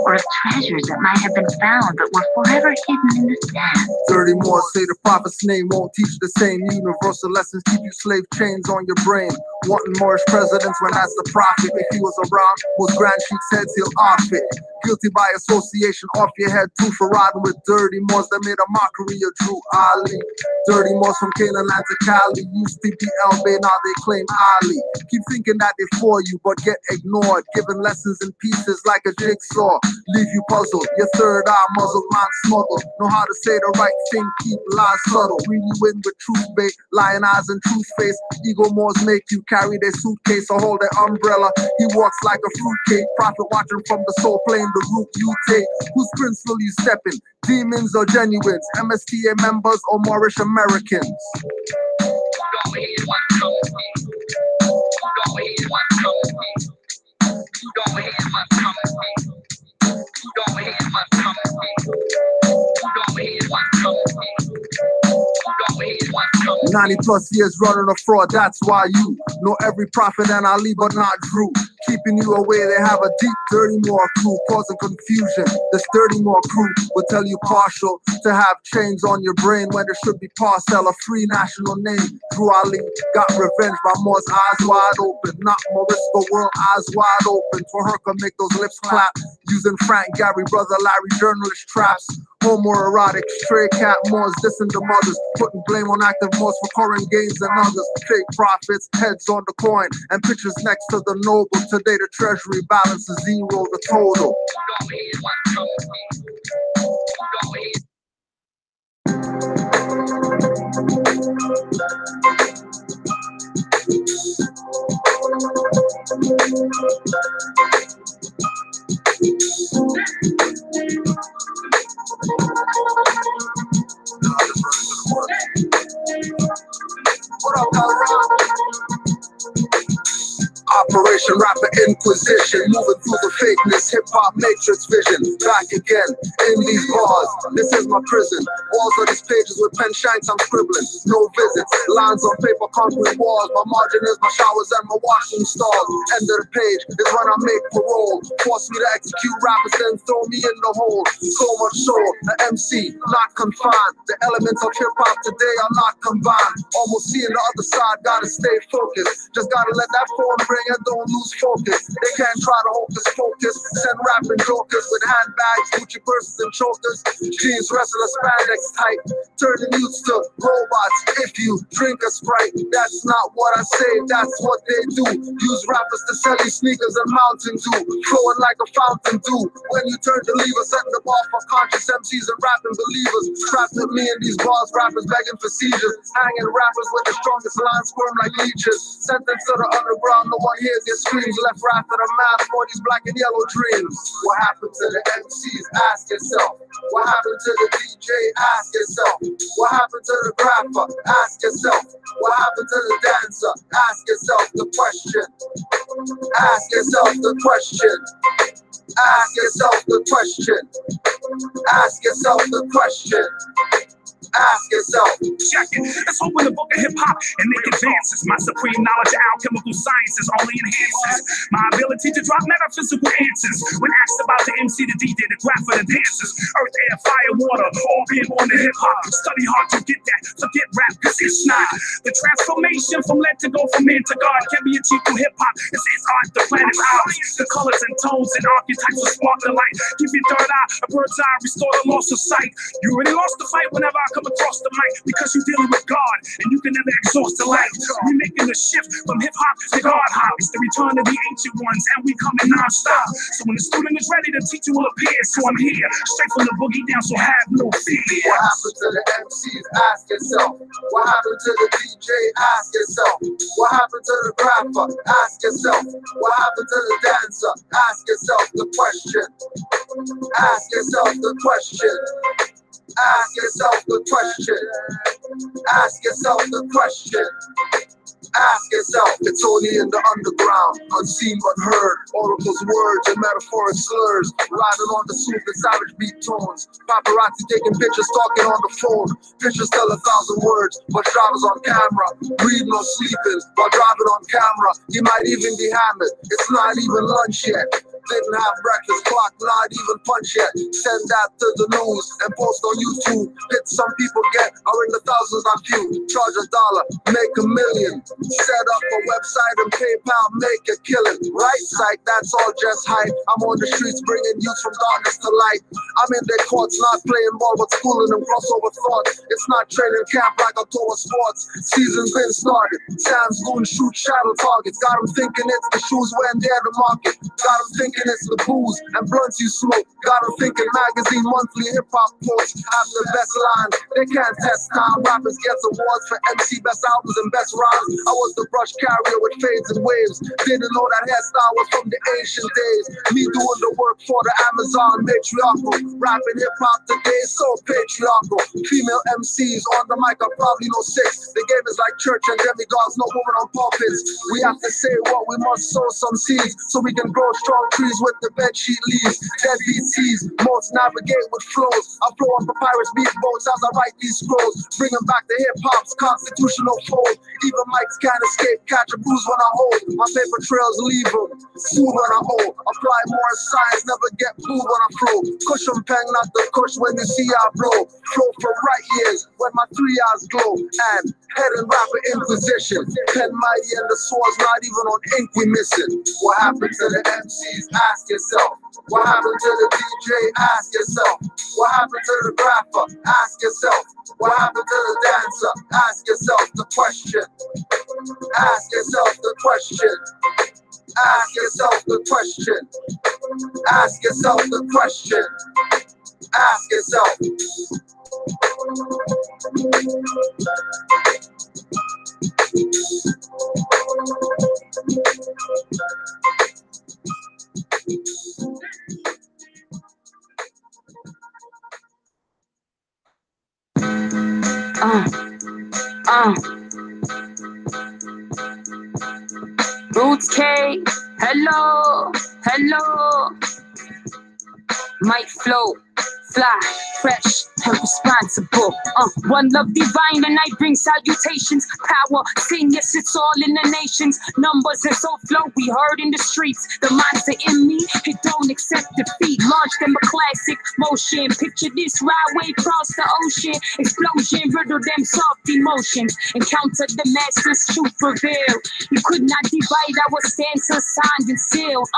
or of treasures that might have been found but were forever hidden in the sand. 30 more say the prophet's name won't teach the same universal lessons, keep you slave chains on your brain. Wanting Moorish presidents when that's the prophet. If he was around, most grand sheiks' heads he'll off it. Guilty by association, off your head too for riding with dirty Moors that made a mockery of Drew Ali. Dirty Moors from Canaanland to Cali used to be Elbe, now they claim Ali. Keep thinking that they're for you, but get ignored. Giving lessons in pieces like a jigsaw. Leave you puzzled, your third eye muzzled, mind smuggled. Know how to say the right thing, keep lies subtle. Reel you in with truth bait, lion eyes and truth face. Ego Moors make you carry their suitcase or hold their umbrella. He walks like a fruitcake, prophet watching from the soul plane, the route you take. Whose prince will you step in? Demons or genuines? MSTA members or Moorish Americans? You don't hear what's coming. You don't hear what's coming. You don't hear what's coming. You don't hear what's coming. 90 plus years running a fraud, that's why you know every prophet and Ali, but not Drew. keeping you away. They have a deep, dirty more crew, causing confusion. This dirty more crew will tell you partial to have chains on your brain when there should be parcel, a free national name. Drew Ali got revenge by Moore's eyes wide open, not Morisco world eyes wide open. For her can make those lips clap, using Frank Gary, brother Larry, journalist traps. Homoerotic, stray cat Moors dissing the mothers, putting blame on active Moors for current gains and others. Fake profits, heads on the coin, and pictures next to the noble. Today the treasury balance is zero, the total. What up, Operation Rapper Inquisition, moving through the fakeness, hip-hop matrix vision. Back again, in these bars, this is my prison. Walls on these pages with pen shanks I'm scribbling. No visits, lines on paper, concrete walls. My margin is my showers and my washroom stalls. End of the page is when I make parole. Force me to execute rappers, then throw me in the hole. So much so, the MC, not confined. The elements of hip-hop today are not combined. Almost seeing the other side, gotta stay focused. Just gotta let that phone ring and don't lose focus. They can't try to hocus pocus. Send rapping jokers with handbags, Gucci purses and chokers. Jeans, wrestler, spandex tight. Turning youths to robots if you drink a Sprite. That's not what I say, that's what they do. Use rappers to sell you sneakers and Mountain Dew. Flowing like a fountain dew. When you turn the lever, setting the bar for conscious MCs and rapping believers. Trapped with me in these bars, rappers begging for seizures. Hanging rappers with the strongest lines, squirm like leeches. Sentenced to the underground, no one hears their screams. Left right after the math for these black and yellow dreams. What happened to the MCs? Ask yourself. What happened to the DJ? Ask yourself. What happened to the rapper? Ask yourself. What happened to the dancer? Ask yourself the question. Ask yourself the question. Ask yourself the question. Ask yourself the question. Ask yourself. Check it. Let's open the book of hip hop and make advances. My supreme knowledge of alchemical sciences only enhances my ability to drop metaphysical answers. When asked about the MC, the DJ, the graph, or the dancers, earth, air, fire, water, all being on the hip hop. Study hard to get that. Forget rap, cause it's not. The transformation from lead to go from man to God can be achieved through hip hop. It's art, the planet's ours. The colors and tones and archetypes will spark the light. Give your third eye, a bird's eye, restore the loss of sight. You already lost the fight whenever I come across the mic, because you're dealing with God and you can never exhaust the light. We're making the shift from hip hop to God hop. It's the return of the ancient ones and we coming non-stop. So when the student is ready, the teacher will appear. So I'm here, straight from the boogie down, so have no fear. What happened to the MCs? Ask yourself. What happened to the DJ? Ask yourself. What happened to the rapper? Ask yourself. What happened to the dancer? Ask yourself the question. Ask yourself the question. Ask yourself the question. Ask yourself the question. Ask yourself. It's only in the underground, unseen but heard. Oracles, words, and metaphoric slurs. Riding on the soup and savage beat tones. Paparazzi taking pictures, talking on the phone. Pictures tell 1,000 words, but drivers on camera. Breathing or sleeping while driving on camera. He might even be hammered. It's not even lunch yet. Didn't have breakfast, clock not even punch yet. Send that to the news and post on YouTube. Hits some people get are in the thousands on view. Charge $1, make $1 million. Set up a website and PayPal, make a killing. Right side, that's all just hype. I'm on the streets bringing youth from darkness to light. I'm in their courts, not playing ball, but schooling them crossover thoughts. It's not training camp like October sports. Season's been started. Sam's going to shoot shadow targets. Got them thinking it's the shoes when they're the market. Got them thinking it's the booze and blunts you smoke. Got them thinking magazine monthly hip-hop quotes have the best lines. They can't test time. Rappers gets awards for MC best albums and best rhymes. I was the brush carrier with fades and waves. Didn't know that hairstyle was from the ancient days. Me doing the work for the Amazon matriarchal. Rapping hip-hop today so patriarchal. Female MCs on the mic, I probably know 6. The game is like church and demigods, no woman on pulpits. We have to say what we must, sow some seeds so we can grow strong trees trees with the bedsheet leaves. Deadbeat seas, moats navigate with flows. I flow on papyrus beat boats as I write these scrolls. Bringing back the hip-hop's constitutional fold. Even mics can't escape, catch a bruise when I hold. My paper trails leave them, smooth when I hold. Apply more science, never get fooled when I flow. Cushion peng, not the cush when you see I blow. Flow for right years when my 3 eyes glow. And head and rapper inquisition. Pen mighty and the sword's not even on ink we missing. What happened to the MCs? Ask yourself. What happened to the DJ? Ask yourself. What happened to the rapper? Ask yourself. What happened to the dancer? Ask yourself the question. Ask yourself the question. Ask yourself the question. Ask yourself the question. Ask yourself. Roots K, hello, hello. Might flow, fly, fresh, and responsible. One love divine, and I bring salutations. Power, sin, yes, it's all in the nations. Numbers and so flow, we heard in the streets. The monster in me, it don't accept defeat. Launch them a classic motion. Picture this ride way across the ocean. Explosion, riddle them soft emotions. Encounter the master's truth reveal. You could not divide our stanza, signed and sealed.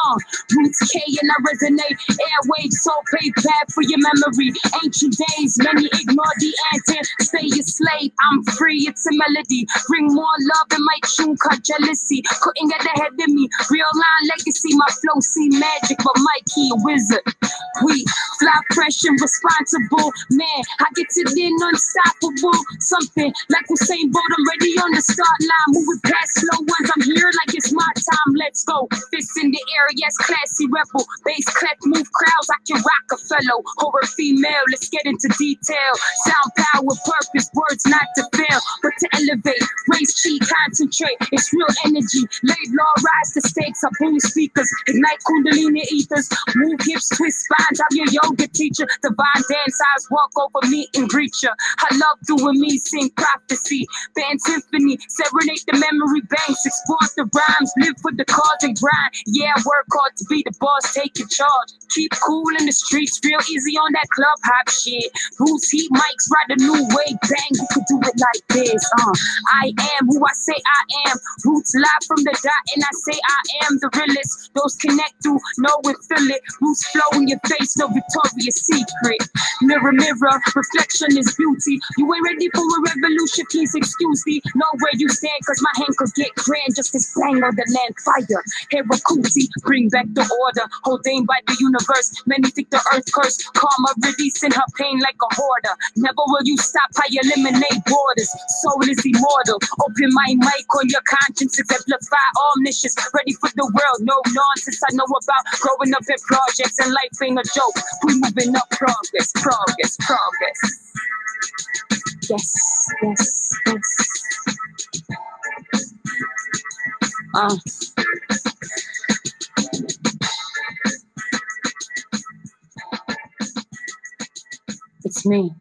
Roots K and I resonate. Airwaves, so pay back for your memory. Ancient days, many ignore the answer. Stay a slave, I'm free, it's a melody. Bring more love in my tune, cut jealousy. Couldn't get ahead of me. Real line legacy, my flow see magic, but Mikey a wizard. We fly fresh and responsible. Man, I get it in unstoppable. Something like Usain Bolt, I'm ready on the start line. Moving past slow ones, I'm here like it's my time. Let's go. Fists in the air, yes, classy rebel. Bass clap, move crowds, I can rock a fellow. Horror female, let's get into detail. Sound, power, purpose, words not to fail, but to elevate. Raise chi, concentrate, it's real energy. Laid law, rise the stakes, I boom speakers. Ignite kundalini ethers. Move hips, twist spines, I'm your yoga teacher. Divine dance eyes walk over me and greet ya. I love doing me, sing prophecy. Band symphony, serenade the memory banks. Export the rhymes, live for the cause and grind. Yeah, I work hard to be the boss, taking charge. Keep cool in the streets, real easy on that club hop shit. Bruce Heat mics, ride a new way, bang, you can do it like this. I am who I say I am. Roots live from the dot, and I say I am the realest. Those connect to know and feel it. Roots flow in your face, no Victoria's Secret. Mirror, mirror, reflection is beauty. You ain't ready for a revolution, please excuse me. Know where you stand, cause my hand could get grand. Just as bang on the land fire. Herakuti, bring back the order. Ordained by the universe, many think the earth curse. Karma releasing her pain like a hoarder. Never will you stop, I eliminate borders. Soul is immortal. Open my mic on your conscience, exemplify omniscience. Ready for the world, no nonsense. I know about growing up in projects, and life ain't a joke. We moving up, progress, progress, progress. Yes, yes, yes. It's me.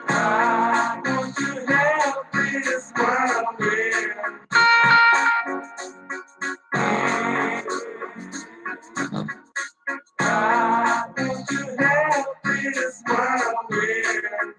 Why don't you help this world win? Why don't you help this world win?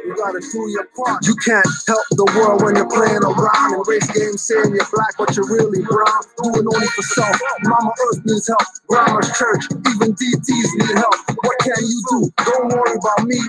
You gotta do your part. You can't help the world when you're playing around and race games saying you're black but you're really brown. Doing only for self. Mama Earth needs help. Grandma's church, even DTs need help. What can you do? Don't worry about me.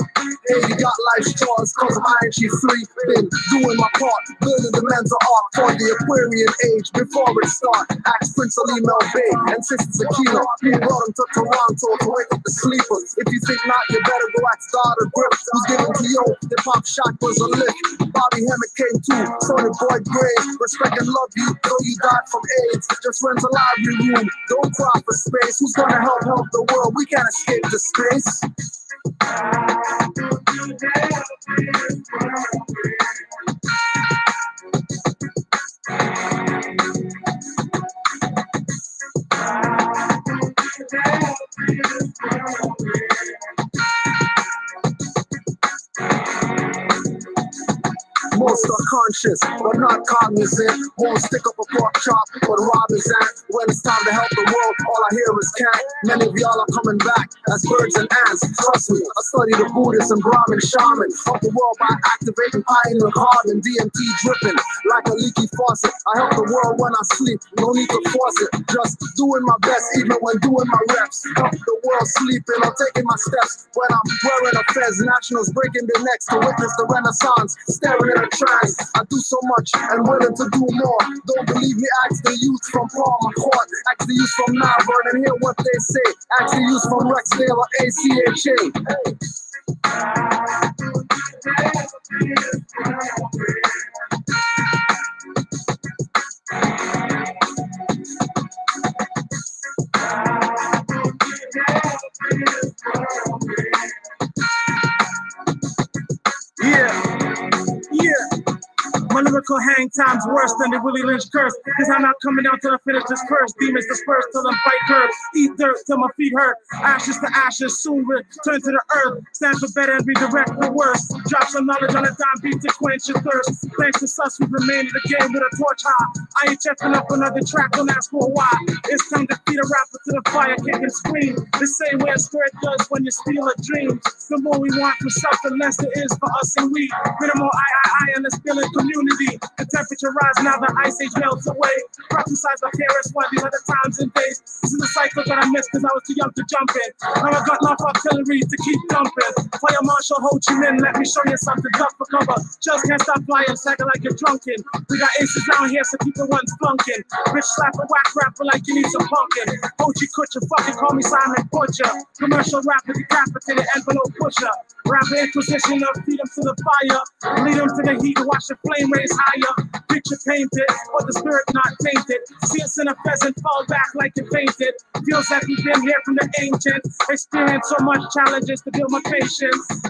Hey, you got life's chores, cause I'm free. Been doing my part, building the mental arc for the Aquarian age before it start. Ask Prince Mel Bay and Sister Zakina, who brought him to Toronto to wake up the sleepers. If you think not, you better go ask Star the Grip, who's giving to you the pop shot was a lift. Bobby Hemmett came too, Sonny Boyd Gray, respect and love you, though you died from AIDS. Just rent a library room, don't cry for space. Who's gonna help the world? We can't escape the space. Most are conscious, but not cognizant. Won't stick up a pork chop, but rob his aunt. When it's time to help the world, all I hear is cat. Many of y'all are coming back as birds and ants. Trust me, I study the Buddhist and Brahmin shaman. Help the world by activating pioneer carbon, DMT dripping like a leaky faucet. I help the world when I sleep, no need to force it. Just doing my best, even when doing my reps. Help the world sleeping, I'm taking my steps. When I'm wearing a fez, nationals breaking their necks to witness the Renaissance. Staring in a trance, I do so much and willing to do more. Don't believe me, ask the youth from Palmer Court, ask the youth from Malvern and hear what they say. Ask the youth from Rexdale or ACHA. My lyrical hang time's worse than the Willie Lynch curse. Cause I'm not coming down till I finish this first. Demons disperse till I'm bite curves. Eat dirt till my feet hurt. Ashes to ashes, soon return to the earth. Stand for better and redirect for worse. Drop some knowledge on a dime beat to quench your thirst. Thanks to sus, we remain in the game with a torch high. I ain't checking up another track, don't ask for a why. It's time to feed a rapper to the fire, kick and scream. The same way a spirit does when you steal a dream. The more we want from self, the less there is for us and we. Minimal I in this feeling community. The temperature rise now, the ice age melts away. Prophesize by KRS-One, these are the times and days. This is a cycle that I missed because I was too young to jump in. Now I got enough artillery to keep dumping. Fire Marshal Ho Chi Minh, let me show you something. Duck for cover, just can't stop flying, sagging like you're drunken. We got aces down here, so keep the ones flunking. Bitch slap a whack rapper like you need some pumpkin. Hoochie Kutcher, fucking call me Simon Butcher. Commercial rapper, decapitated envelope pusher. Rapper inquisition, feed them to the fire. Lead them to the heat, watch the flame raise higher. Picture painted, but the spirit not tainted. See us in a pheasant, fall back like you fainted. Feels like we've been here from the ancients. Experienced so much challenges to build my patience.